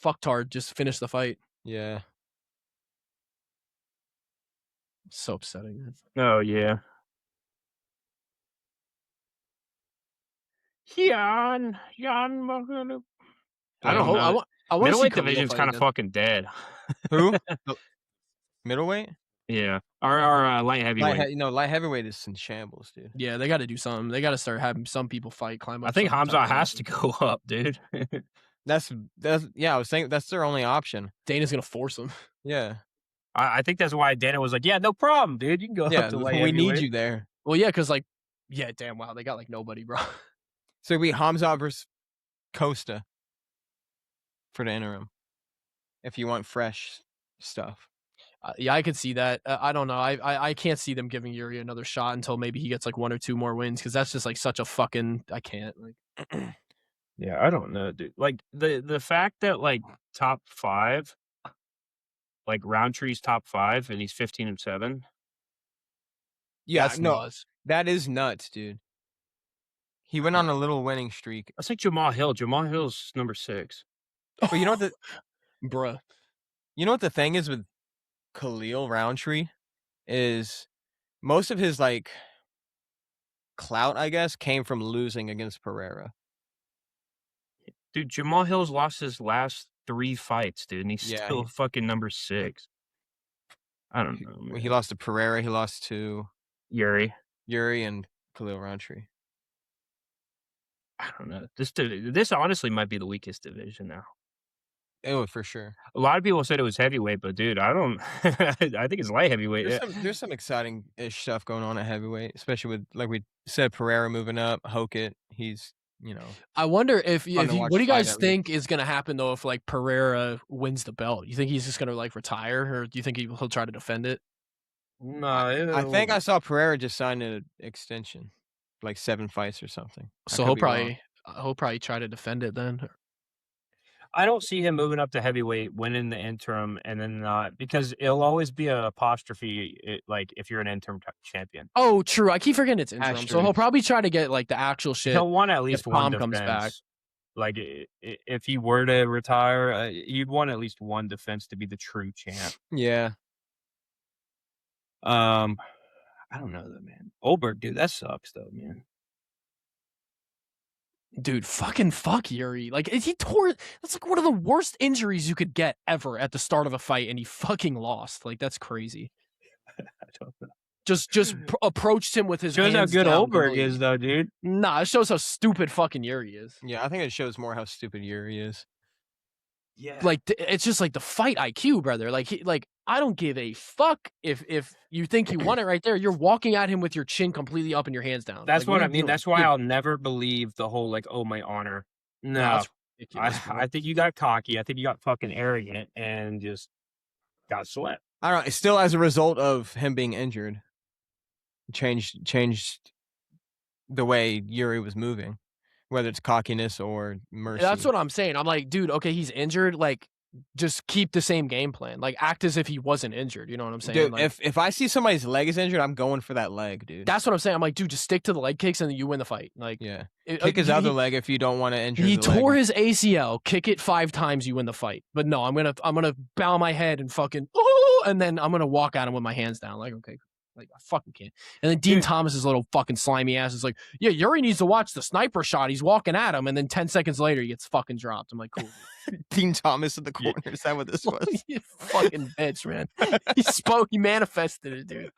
Speaker 1: Fucktard just finished the fight.
Speaker 2: Yeah.
Speaker 1: So upsetting, man.
Speaker 3: Oh yeah. Jan. I don't know.
Speaker 1: I want to see
Speaker 3: Middleweight
Speaker 1: Khalil
Speaker 3: division's
Speaker 1: fight
Speaker 3: kind of
Speaker 1: again.
Speaker 3: fucking dead.
Speaker 2: Who? Middleweight?
Speaker 3: Yeah. Or light heavyweight.
Speaker 2: Light heavyweight is in shambles, dude.
Speaker 1: Yeah, they got to do something. They got to start having some people climb up.
Speaker 3: I think
Speaker 1: some
Speaker 3: Hamza
Speaker 1: type of
Speaker 3: has to go up, dude.
Speaker 2: That's yeah. I was saying that's their only option.
Speaker 1: Dana's gonna force them.
Speaker 2: Yeah.
Speaker 3: I think that's why Dana was like, "Yeah, no problem, dude. You can go
Speaker 2: Yeah.
Speaker 3: up to light
Speaker 2: We need
Speaker 3: heavyweight."
Speaker 2: you there.
Speaker 1: Well, yeah, because yeah, damn, wow, they got nobody, bro.
Speaker 2: So we Hamza versus Costa for the interim. If you want fresh stuff.
Speaker 1: Yeah, I could see that. I don't know. I can't see them giving Yuri another shot until maybe he gets 1 or 2 more wins, because that's just such a fucking. I can't.
Speaker 3: Yeah, I don't know, dude. The fact that top 5, Roundtree's top 5, and he's 15-7.
Speaker 2: Yeah,
Speaker 1: that's nuts.
Speaker 2: That is nuts, dude. He went on a little winning streak.
Speaker 3: That's like Jamal Hill. Jamal Hill's number 6.
Speaker 2: But you know what
Speaker 1: Bruh.
Speaker 2: You know what the thing is with Khalil Roundtree is most of his clout, I guess, came from losing against Pereira.
Speaker 3: Dude, Jamal Hill's lost his last 3 fights, dude, and he's still fucking number 6. I don't know, man.
Speaker 2: He lost to Pereira. He lost to
Speaker 3: Yuri,
Speaker 2: and Khalil Roundtree.
Speaker 3: I don't know. This honestly might be the weakest division now.
Speaker 2: Oh, for sure.
Speaker 3: A lot of people said it was heavyweight, but dude, I don't. I think it's light heavyweight.
Speaker 2: There's some exciting-ish stuff going on at heavyweight, especially with, like we said, Pereira moving up, Hokit. He's,
Speaker 1: I wonder if what do you guys think
Speaker 2: least.
Speaker 1: is going to happen though if Pereira wins the belt? You think he's just going to retire, or do you think he'll try to defend it?
Speaker 3: No,
Speaker 2: I think I saw Pereira just sign an extension, 7 fights or something.
Speaker 1: So he'll probably try to defend it then.
Speaker 3: I don't see him moving up to heavyweight, winning the interim, and then not, because it'll always be an apostrophe, if you're an interim champion.
Speaker 1: Oh, true. I keep forgetting it's interim, so he'll probably try to get the actual shit.
Speaker 3: He'll want at least one defense.
Speaker 1: Comes back.
Speaker 3: If he were to retire, you'd want at least one defense to be the true champ.
Speaker 2: Yeah.
Speaker 3: I don't know though, man. Oberg, dude, that sucks though, man.
Speaker 1: Dude, fuck Yuri. He tore. That's one of the worst injuries you could get ever at the start of a fight, and he fucking lost. That's crazy.
Speaker 3: I don't know.
Speaker 1: Just approached him with his
Speaker 3: shows
Speaker 1: hands
Speaker 3: how good
Speaker 1: down,
Speaker 3: Oberg is, though, dude.
Speaker 1: Nah, it shows how stupid fucking Yuri is.
Speaker 2: Yeah, I think it shows more how stupid Yuri is.
Speaker 3: Yeah,
Speaker 1: it's just the fight IQ, brother. I don't give a fuck if you think you won it right there. You're walking at him with your chin completely up and your hands down.
Speaker 3: That's what I mean. That's why I'll never believe the whole oh my honor. No, I think you got cocky. I think you got fucking arrogant and just got swept.
Speaker 2: I don't know. It's still as a result of him being injured. Changed the way Yuri was moving, whether it's cockiness or mercy.
Speaker 1: That's what I'm saying. I'm like, dude, okay, he's injured. Just keep the same game plan. Act as if he wasn't injured. You know what I'm saying?
Speaker 2: Dude, if I see somebody's leg is injured, I'm going for that leg, dude.
Speaker 1: That's what I'm saying. I'm like, dude, just stick to the leg kicks and then you win the fight.
Speaker 2: Yeah. Kick his other leg if you don't want to injure.
Speaker 1: He
Speaker 2: the leg.
Speaker 1: tore his ACL. Kick it 5 times, you win the fight. But no, I'm gonna bow my head and fucking and then I'm gonna walk at him with my hands down. Okay. I fucking can't. And then Dean Thomas's little fucking slimy ass is yeah, Yuri needs to watch the sniper shot. He's walking at him, and then 10 seconds later, he gets fucking dropped. I'm like, cool.
Speaker 2: Dean Thomas in the corner. Is that what this was?
Speaker 1: You fucking bitch, man. He manifested it, dude.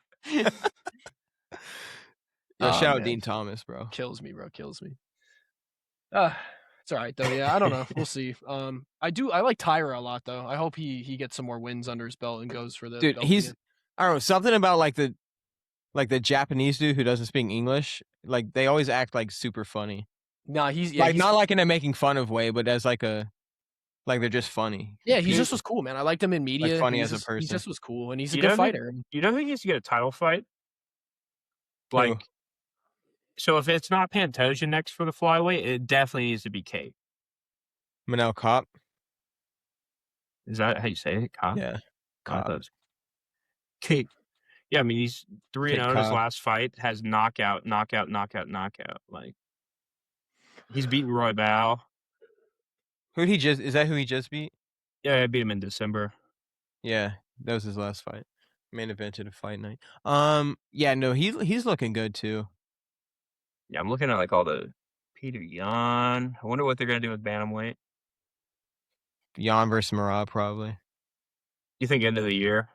Speaker 2: Shout out Dean Thomas, bro.
Speaker 1: Kills me, bro. Kills me. It's all right though. Yeah, I don't know. We'll see. I like Tyra a lot though. I hope he gets some more wins under his belt and goes for the
Speaker 2: dude.
Speaker 1: belt
Speaker 2: He's
Speaker 1: again.
Speaker 2: I don't know, something about the Japanese dude who doesn't speak English. They always act super funny.
Speaker 1: Nah, he's
Speaker 2: not in a making fun of way, but as a Like they're just funny.
Speaker 1: Yeah, he
Speaker 3: You
Speaker 1: just was cool, man. I liked him in
Speaker 2: Like
Speaker 1: media.
Speaker 2: funny as a
Speaker 1: He
Speaker 2: person.
Speaker 1: just was cool, and he's a
Speaker 3: you
Speaker 1: good
Speaker 3: don't think
Speaker 1: fighter.
Speaker 3: you don't think he needs to get a title fight?
Speaker 2: Who?
Speaker 3: Like, so if it's not Pantoja next for the flyweight, it definitely needs to be Kate.
Speaker 2: Manel Cop.
Speaker 3: Is that how you say it? Cop?
Speaker 2: Yeah.
Speaker 3: Oh, I thought
Speaker 2: Cop.
Speaker 3: it was Kate. Yeah, I mean he's 3-0
Speaker 2: Kid
Speaker 3: in his
Speaker 2: Cobb.
Speaker 3: last fight. Has knockout. Like he's beaten Roy Bao.
Speaker 2: Who'd he just? Is that who he just beat?
Speaker 3: Yeah, I beat him in December.
Speaker 2: Yeah, that was his last fight. Main evented a fight night. Yeah, no, he's looking good too.
Speaker 3: Yeah, I'm looking at like all the Peter Yan. I wonder what they're gonna do with bantamweight.
Speaker 2: Jan versus Marab probably.
Speaker 3: You think end of the year?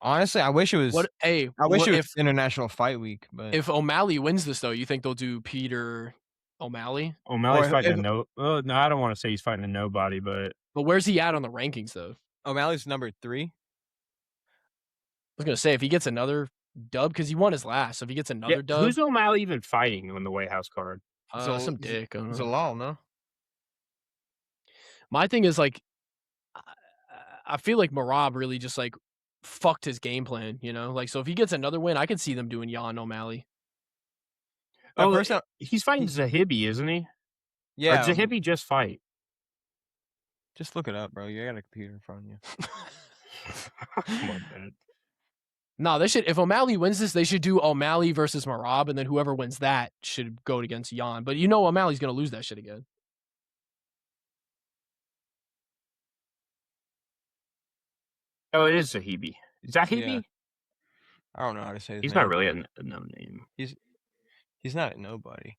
Speaker 2: Honestly, I wish it was.
Speaker 1: What? Hey,
Speaker 2: I wish
Speaker 1: what
Speaker 2: it was
Speaker 1: if
Speaker 2: International Fight Week, but
Speaker 1: if O'Malley wins this though? You think they'll do Peter O'Malley?
Speaker 3: O'Malley's
Speaker 2: Or
Speaker 3: fighting
Speaker 2: if-
Speaker 3: a no. Well, no, I don't want to say he's fighting a nobody, but
Speaker 1: But where's he at on the rankings though?
Speaker 2: O'Malley's number 3.
Speaker 1: I was gonna say if he gets another dub because he won his last. So if he gets another
Speaker 3: yeah,
Speaker 1: dub,
Speaker 3: who's O'Malley even fighting on the White House card?
Speaker 1: some dick. I don't know.
Speaker 2: Zalal, no.
Speaker 1: My thing is like, I feel like Marab really just like fucked his game plan. You know, like so if he gets another win, I could see them doing Jan O'Malley.
Speaker 3: Oh,
Speaker 2: person-
Speaker 3: he's fighting Zahibi, isn't he?
Speaker 2: Yeah,
Speaker 3: Or Zahibi just fight?
Speaker 2: just look it up, bro. You got a computer in front of you.
Speaker 3: Come on, man.
Speaker 1: No, they should. If O'Malley wins this, they should do O'Malley versus Marab, and then whoever wins that should go against Jan. But you know O'Malley's gonna lose that shit again.
Speaker 3: Oh, it is Zahibi. Zahibi?
Speaker 2: Yeah. I don't know how to say his
Speaker 3: He's
Speaker 2: name.
Speaker 3: not really a no name.
Speaker 2: He's not a nobody.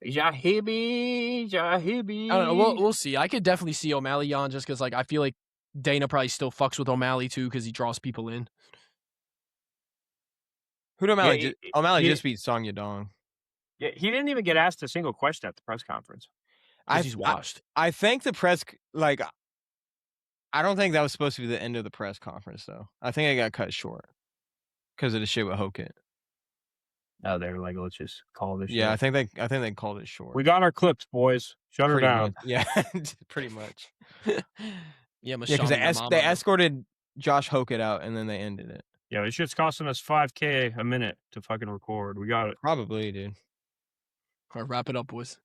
Speaker 3: Zahibi.
Speaker 1: I don't know. We'll see. I could definitely see O'Malley Jan just because like I feel like Dana probably still fucks with O'Malley too because he draws people in.
Speaker 2: Who'd O'Malley?
Speaker 3: Yeah,
Speaker 2: O'Malley
Speaker 3: he-
Speaker 2: just beat Song Yadong.
Speaker 3: Yeah, he didn't even get asked a single question at the press conference.
Speaker 1: Because he's washed.
Speaker 2: I think the press like. I don't think that was supposed to be the end of the press conference though. I think it got cut short because of the shit with Hokit.
Speaker 3: Oh, they were like, let's just call this.
Speaker 2: Yeah,
Speaker 3: shit.
Speaker 2: I think they called it short.
Speaker 3: We got our clips, boys. Shut her
Speaker 2: Pretty
Speaker 3: down.
Speaker 2: much. Yeah, pretty much.
Speaker 1: Yeah,
Speaker 2: Yeah, because they escorted Josh Hokit out and then they ended it.
Speaker 3: Yeah, this shit's costing us $5K a minute to fucking record. We got it.
Speaker 2: Probably, dude.
Speaker 1: All right, wrap it up, boys.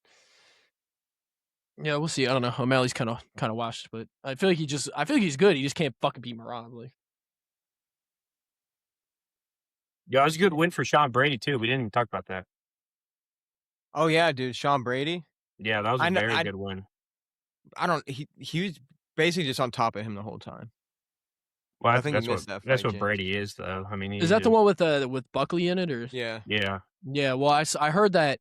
Speaker 1: Yeah, we'll see. I don't know. O'Malley's kind of washed, but I feel like he's good. He just can't fucking beat Marab. Like,
Speaker 3: Yeah, it was a good win for Sean Brady too. We didn't even talk about that.
Speaker 2: Oh yeah, dude, Sean Brady.
Speaker 3: Yeah, that was a very good win.
Speaker 2: He was basically just on top of him the whole time.
Speaker 3: Well,
Speaker 2: I think
Speaker 3: that's
Speaker 2: he missed
Speaker 3: what
Speaker 2: that
Speaker 3: that's
Speaker 2: fight,
Speaker 3: what
Speaker 2: James.
Speaker 3: Brady is, though. I mean,
Speaker 1: is that the one with Buckley in it, or
Speaker 2: Yeah.
Speaker 3: Yeah.
Speaker 1: Yeah, well, I heard that.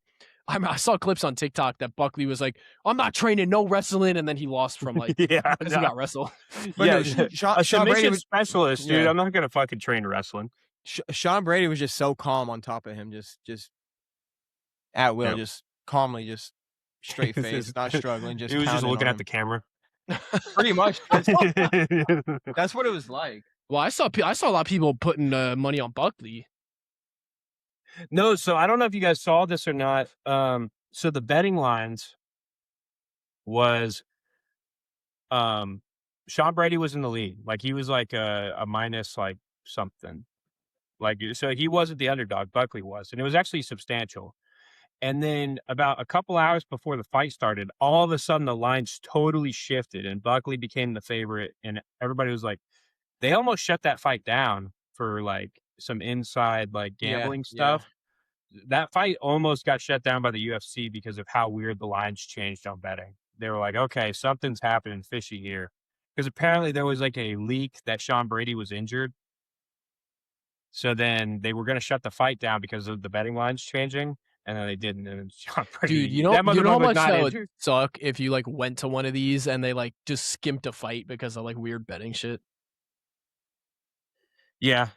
Speaker 1: I saw clips on TikTok that Buckley was like, "I'm not training no wrestling," and then he lost from like
Speaker 3: yeah,
Speaker 1: because he got wrestled.
Speaker 2: But
Speaker 3: yeah,
Speaker 2: no,
Speaker 3: a
Speaker 2: Sean
Speaker 3: submission
Speaker 2: Brady was,
Speaker 3: specialist, dude.
Speaker 2: Yeah.
Speaker 3: I'm not gonna fucking train wrestling.
Speaker 2: Sean Brady was just so calm on top of him, just at will,
Speaker 3: Yep.
Speaker 2: just calmly, just straight face, not struggling. Just
Speaker 3: he was just
Speaker 2: pounding
Speaker 3: looking
Speaker 2: on
Speaker 3: at the camera.
Speaker 2: him. Pretty much. That's what it was like.
Speaker 1: Well, I saw a lot of people putting money on Buckley.
Speaker 3: No, so I don't know if you guys saw this or not. So the betting lines was, Sean Brady was in the lead. Like he was like a minus like something. Like so he wasn't the underdog. Buckley was, and it was actually substantial. And then about a couple hours before the fight started, all of a sudden the lines totally shifted, and Buckley became the favorite. And everybody was like, they almost shut that fight down for like some inside like gambling stuff. That fight almost got shut down by the UFC because of how weird the lines changed on betting. They were like, okay, something's happening fishy here. Because apparently there was like a leak that Sean Brady was injured. So then they were going to shut the fight down because of the betting lines changing. And then they didn't. And Sean Brady,
Speaker 1: Dude, you know
Speaker 3: that
Speaker 1: how
Speaker 3: motherfucker was
Speaker 1: much
Speaker 3: not
Speaker 1: that would
Speaker 3: injured.
Speaker 1: suck if you like went to one of these and they like just skimped a fight because of like weird betting shit.
Speaker 3: Yeah.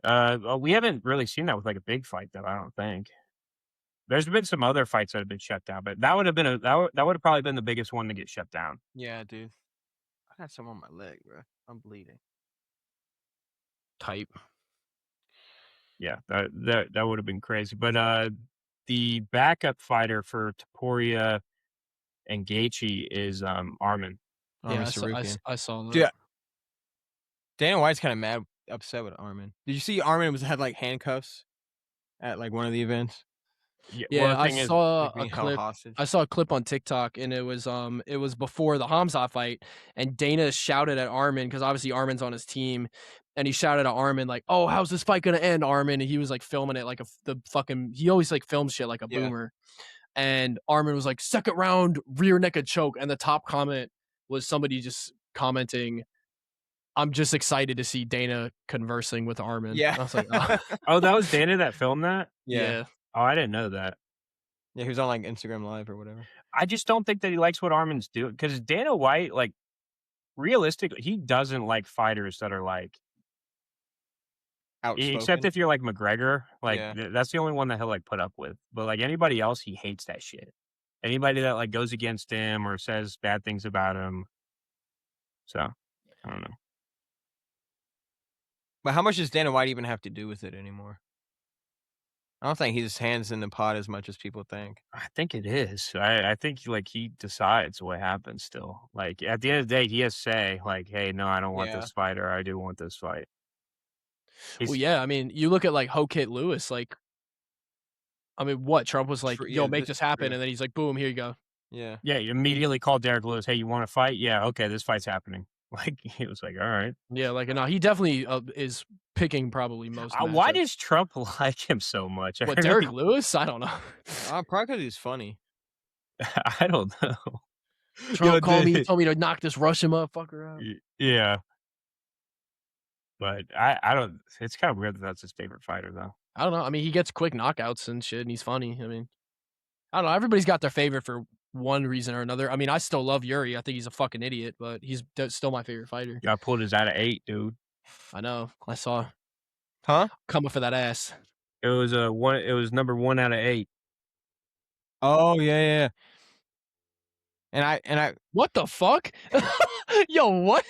Speaker 3: Well, we haven't really seen that with like a big fight though, I don't think. There's been some other fights that have been shut down, but that would have been that would have probably been the biggest one to get shut down.
Speaker 2: Yeah, dude. I got some on my leg, bro. I'm bleeding.
Speaker 1: Type.
Speaker 3: Yeah, that would have been crazy. But the backup fighter for Topuria and Gaethje is Armin.
Speaker 1: Yeah,
Speaker 2: Sarukian.
Speaker 1: I saw that.
Speaker 2: Dude, Dana White's kind of upset with Armin. Did you see Armin had like handcuffs at like one of the events?
Speaker 1: Yeah, I saw
Speaker 2: like,
Speaker 1: a
Speaker 2: being held
Speaker 1: clip.
Speaker 2: hostage.
Speaker 1: I saw a clip on TikTok, and it was before the Hamzat fight, and Dana shouted at Armin because obviously Armin's on his team, and he shouted at Armin like, "Oh, how's this fight gonna end, Armin?" And he was like filming it like he always like films shit like a boomer, and Armin was like, "Second round rear naked choke," and the top comment was somebody just commenting, "I'm just excited to see Dana conversing with Armin."
Speaker 2: Yeah.
Speaker 1: I was like, oh.
Speaker 3: Oh, that was Dana that filmed that?
Speaker 1: Yeah.
Speaker 3: Oh, I didn't know that.
Speaker 2: Yeah, he was on like Instagram Live or whatever.
Speaker 3: I just don't think that he likes what Armin's doing because Dana White, like, realistically, he doesn't like fighters that are like,
Speaker 2: Outspoken.
Speaker 3: except if you're like McGregor, like
Speaker 2: Yeah.
Speaker 3: that's the only one that he'll like put up with. But like anybody else, he hates that shit. Anybody that like goes against him or says bad things about him. So I don't know.
Speaker 2: But how much does Dana White even have to do with it anymore? I don't think his hands in the pot as much as people think.
Speaker 3: I think it is. I think like he decides what happens still. Like at the end of the day, he has say like, hey, no, I don't want this fight, or I do want this fight.
Speaker 1: Well, yeah, I mean, you look at like Hokit Lewis, like, I mean, what Trump was like, "Yo, make this happen," and then he's like, "Boom, here you go."
Speaker 2: Yeah.
Speaker 3: Yeah, you immediately called Derek Lewis. Hey, you want to fight? Yeah, okay, this fight's happening. Like he was like, all right.
Speaker 1: Yeah, like no, he definitely is picking probably most.
Speaker 3: Why does Trump like him so much?
Speaker 1: What, Derek Lewis? I don't know.
Speaker 2: Probably because he's funny.
Speaker 3: I don't know.
Speaker 1: Trump called me, told me to knock this Russian motherfucker out.
Speaker 3: Yeah. But I don't. It's kind of weird that that's his favorite fighter, though.
Speaker 1: I don't know. I mean, he gets quick knockouts and shit, and he's funny. I mean, I don't know. Everybody's got their favorite for one reason or another. I mean, I still love Yuri. I think he's a fucking idiot, but he's still my favorite fighter.
Speaker 3: Yeah, I pulled his out of 8, dude.
Speaker 1: I know. I saw.
Speaker 2: Huh?
Speaker 1: Coming for that ass.
Speaker 3: It was one. It was number 1 out of 8.
Speaker 2: Oh yeah. And I.
Speaker 1: What the fuck? Yo, what?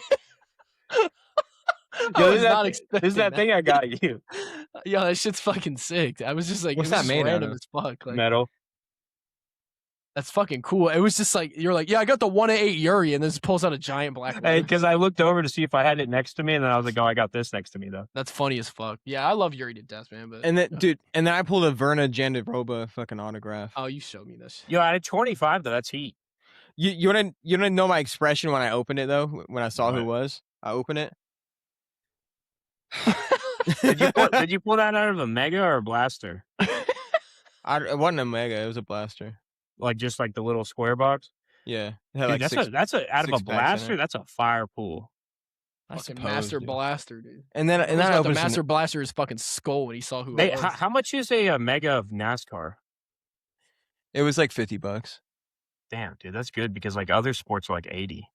Speaker 3: Yo, this is that thing I got you.
Speaker 1: Yo, that shit's fucking sick. I was just like,
Speaker 2: what's
Speaker 1: it was
Speaker 2: that made
Speaker 1: random
Speaker 2: out of?
Speaker 1: as fuck. Like,
Speaker 3: Metal.
Speaker 1: That's fucking cool. It was just like, you're like, yeah, I got the 1 8 Yuri, and then just pulls out a giant black.
Speaker 3: Hey, because I looked over to see if I had it next to me, and then I was like, oh, I got this next to me though.
Speaker 1: That's funny as fuck. Yeah, I love Yuri to death, man. But
Speaker 2: and then, dude, and then I pulled a Verna Jandiroba fucking autograph.
Speaker 1: Oh, you showed me this.
Speaker 3: Yo, out of 25 though, that's heat.
Speaker 2: You wanna know my expression when I opened it though? When I saw who it was, I opened it.
Speaker 3: Did you pull that out of a Mega or a Blaster?
Speaker 2: It wasn't a Mega. It was a Blaster.
Speaker 3: Like just like the little square box.
Speaker 2: Yeah, it
Speaker 3: Dude,
Speaker 2: had like
Speaker 3: that's out of a Blaster.
Speaker 2: it.
Speaker 3: That's a fire pool.
Speaker 1: Fucking Master Blaster, dude.
Speaker 2: And then I
Speaker 1: got
Speaker 2: opened
Speaker 1: the Master Blaster his fucking skull when he saw who.
Speaker 3: They,
Speaker 1: it was.
Speaker 3: how much is a Mega of NASCAR?
Speaker 2: It was like $50.
Speaker 3: Damn, dude, that's good because like other sports are like 80.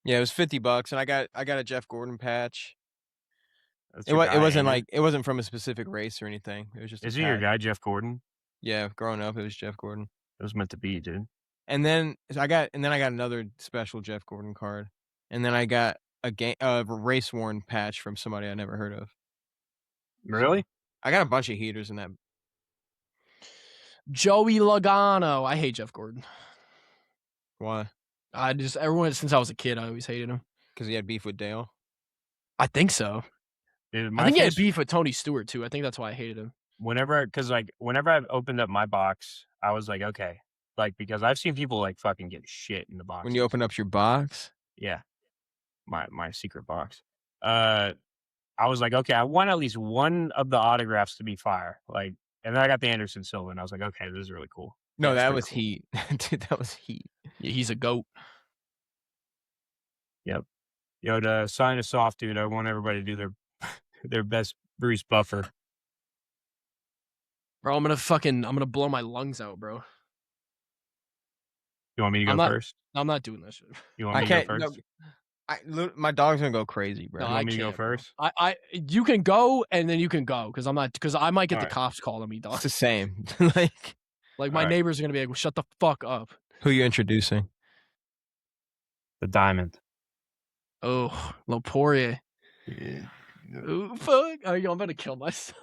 Speaker 2: Yeah, it was $50, and I got a Jeff Gordon patch.
Speaker 3: That's
Speaker 2: It wasn't from a specific race or anything. It was just.
Speaker 3: Is he your guy, Jeff Gordon?
Speaker 2: Yeah, growing up, it was Jeff Gordon.
Speaker 3: It was meant to be, dude.
Speaker 2: And then I got another special Jeff Gordon card, and then I got a race worn patch from somebody I never heard of.
Speaker 3: Really?
Speaker 2: I got a bunch of heaters in that.
Speaker 1: Joey Logano. I hate Jeff Gordon.
Speaker 2: Why?
Speaker 1: Everyone since I was a kid, I always hated him.
Speaker 2: Because he had beef with Dale.
Speaker 1: I think so.
Speaker 3: Dude,
Speaker 1: I think he had beef with Tony Stewart too. I think that's why I hated him.
Speaker 3: Whenever I've opened up my box, I was like, okay, like because I've seen people like fucking get shit in the box.
Speaker 2: When you open up your box?
Speaker 3: Yeah, my secret box. I was like, okay, I want at least one of the autographs to be fire. Like, and then I got the Anderson Silva, and I was like, okay, this is really cool.
Speaker 2: No,
Speaker 3: That's
Speaker 2: that was
Speaker 3: cool.
Speaker 2: heat. Dude, that was heat.
Speaker 1: Yeah, he's a goat.
Speaker 3: Yep. Yo, to sign us off, dude, I want everybody to do their best Bruce Buffer.
Speaker 1: Bro, I'm gonna blow my lungs out, bro.
Speaker 3: You want me to go first?
Speaker 1: I'm not doing that shit.
Speaker 3: You want me to go first?
Speaker 2: No, my dog's gonna go crazy, bro.
Speaker 1: No,
Speaker 3: You want
Speaker 1: I
Speaker 3: me to go
Speaker 1: can't, bro.
Speaker 3: first?
Speaker 1: You can go and then you can go because I might get the cops calling me, dog.
Speaker 2: It's the same.
Speaker 1: Like my neighbors are gonna be like, well, "Shut the fuck up."
Speaker 2: Who you introducing?
Speaker 3: The Diamond.
Speaker 1: Oh, Poirier.
Speaker 3: Yeah.
Speaker 1: Oh fuck! I'm gonna kill myself.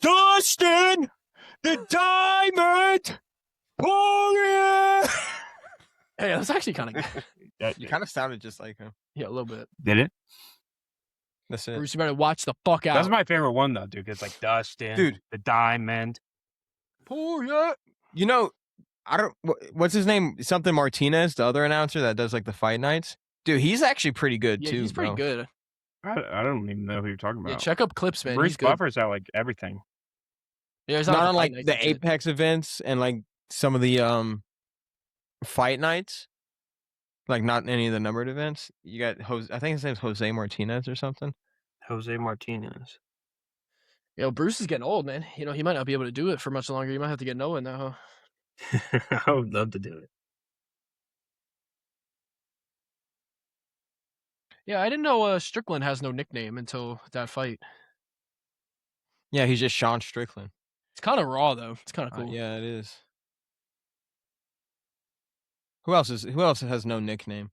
Speaker 2: Dustin, the diamond warrior.
Speaker 1: Hey, that's actually kind of good.
Speaker 2: You kind of sounded just like him.
Speaker 1: Yeah, a little bit.
Speaker 3: Did it?
Speaker 2: That's it.
Speaker 1: Bruce, you better watch the fuck out.
Speaker 3: That's my favorite one though, dude. It's like Dustin,
Speaker 2: Dude.
Speaker 3: the Diamond.
Speaker 2: You know, I don't. What's his name? Something Martinez, the other announcer that does like the fight nights. Dude, he's actually pretty good
Speaker 1: Yeah,
Speaker 2: too.
Speaker 1: he's pretty
Speaker 2: bro.
Speaker 1: good.
Speaker 3: I don't even know who you're talking about.
Speaker 1: Yeah, check up clips, man.
Speaker 3: Bruce
Speaker 1: He's good.
Speaker 3: Buffer's out like everything.
Speaker 1: Yeah, he's
Speaker 2: Not
Speaker 1: the
Speaker 2: on
Speaker 1: fight
Speaker 2: like
Speaker 1: nights,
Speaker 2: the
Speaker 1: that's it.
Speaker 2: Apex events and like some of the fight nights. Like not any of the numbered events. You got Jose. I think his name's Jose Martinez or something.
Speaker 3: Jose Martinez.
Speaker 1: Yo, Bruce is getting old, man. You know, he might not be able to do it for much longer. You might have to get Noah now.
Speaker 3: I would love to do it.
Speaker 1: Yeah, I didn't know Strickland has no nickname until that fight.
Speaker 2: Yeah, he's just Sean Strickland.
Speaker 1: It's kind of raw though. It's kind of cool.
Speaker 2: Yeah, it is. Who else has no nickname?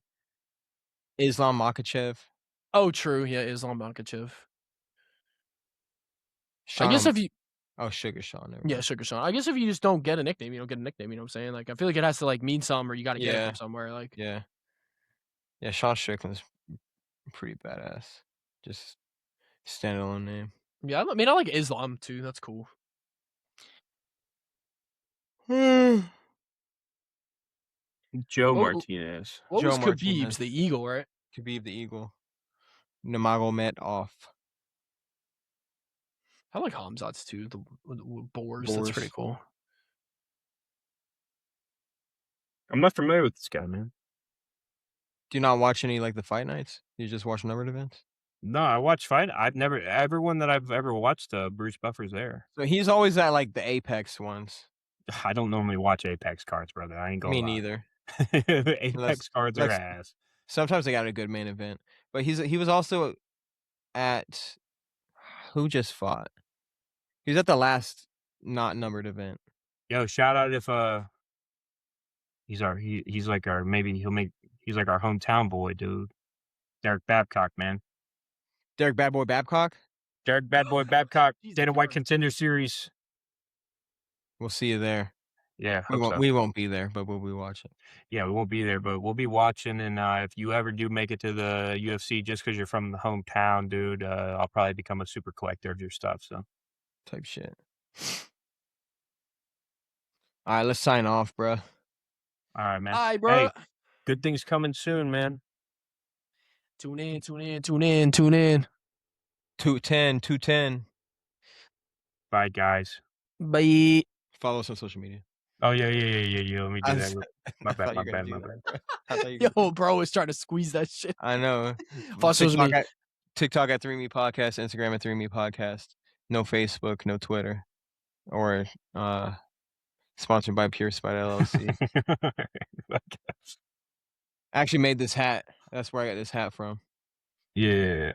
Speaker 2: Islam Makhachev.
Speaker 1: Oh, true. Yeah, Islam Makhachev.
Speaker 2: Sean,
Speaker 1: I guess if you
Speaker 2: Sugar Sean.
Speaker 1: Yeah, Sugar Sean. I guess if you just don't get a nickname, you don't get a nickname. You know what I'm saying? Like, I feel like it has to like mean something, or you got to get it from somewhere. Like,
Speaker 2: yeah, Sean Strickland's pretty badass. Just standalone name.
Speaker 1: Yeah, I mean, I like Islam too. That's cool.
Speaker 3: Joe
Speaker 1: What-
Speaker 3: Martinez.
Speaker 1: What
Speaker 2: Joe
Speaker 1: was
Speaker 2: Martinez.
Speaker 1: Khabib's? The Eagle, right?
Speaker 2: Khabib the Eagle. Nurmagomedov.
Speaker 1: I like Hamzat's too. The boars.
Speaker 2: Boars.
Speaker 1: That's pretty cool.
Speaker 3: I'm not familiar with this guy, man.
Speaker 2: Do you not watch any like the fight nights? You just watch numbered events?
Speaker 3: No, I watch fight. I've never everyone that I've ever watched. Bruce Buffer's there.
Speaker 2: So he's always at like the Apex ones.
Speaker 3: I don't normally watch Apex cards, brother. I ain't going.
Speaker 2: Me neither.
Speaker 3: Apex cards are ass.
Speaker 2: Sometimes they got a good main event, but he was also at who just fought. He was at the last not numbered event.
Speaker 3: Yo, shout out if he's like our he's like our hometown boy, dude. Derek Babcock, man.
Speaker 2: Derek Bad Boy Babcock.
Speaker 3: Derek Bad Boy Babcock.
Speaker 1: Jesus
Speaker 3: Dana White
Speaker 1: Christ.
Speaker 3: Contender Series.
Speaker 2: We'll see you there.
Speaker 3: Yeah,
Speaker 2: We won't be there, but we'll be watching.
Speaker 3: Yeah, we won't be there, but we'll be watching. And if you ever do make it to the UFC, just because you're from the hometown, dude, I'll probably become a super collector of your stuff. So
Speaker 2: Type shit. All right, let's sign off, bro.
Speaker 3: all right, man.
Speaker 1: Hi, bro.
Speaker 3: Hey, good things coming soon, man.
Speaker 1: Tune in.
Speaker 2: 210.
Speaker 3: Bye, guys.
Speaker 1: Bye.
Speaker 2: Follow us on social media.
Speaker 3: Oh yeah. Let me do that. My
Speaker 2: I thought you
Speaker 3: bad.
Speaker 2: were
Speaker 3: My
Speaker 2: gonna do
Speaker 3: bad.
Speaker 2: that. I thought you were
Speaker 1: Yo, bro is trying to squeeze that shit.
Speaker 2: I know.
Speaker 1: Follow social media.
Speaker 2: TikTok at 3Me Podcast, Instagram at 3Me Podcast. No Facebook, no Twitter. Or sponsored by Pure Spite LLC. I actually made this hat. That's where I got this hat from.
Speaker 3: Yeah.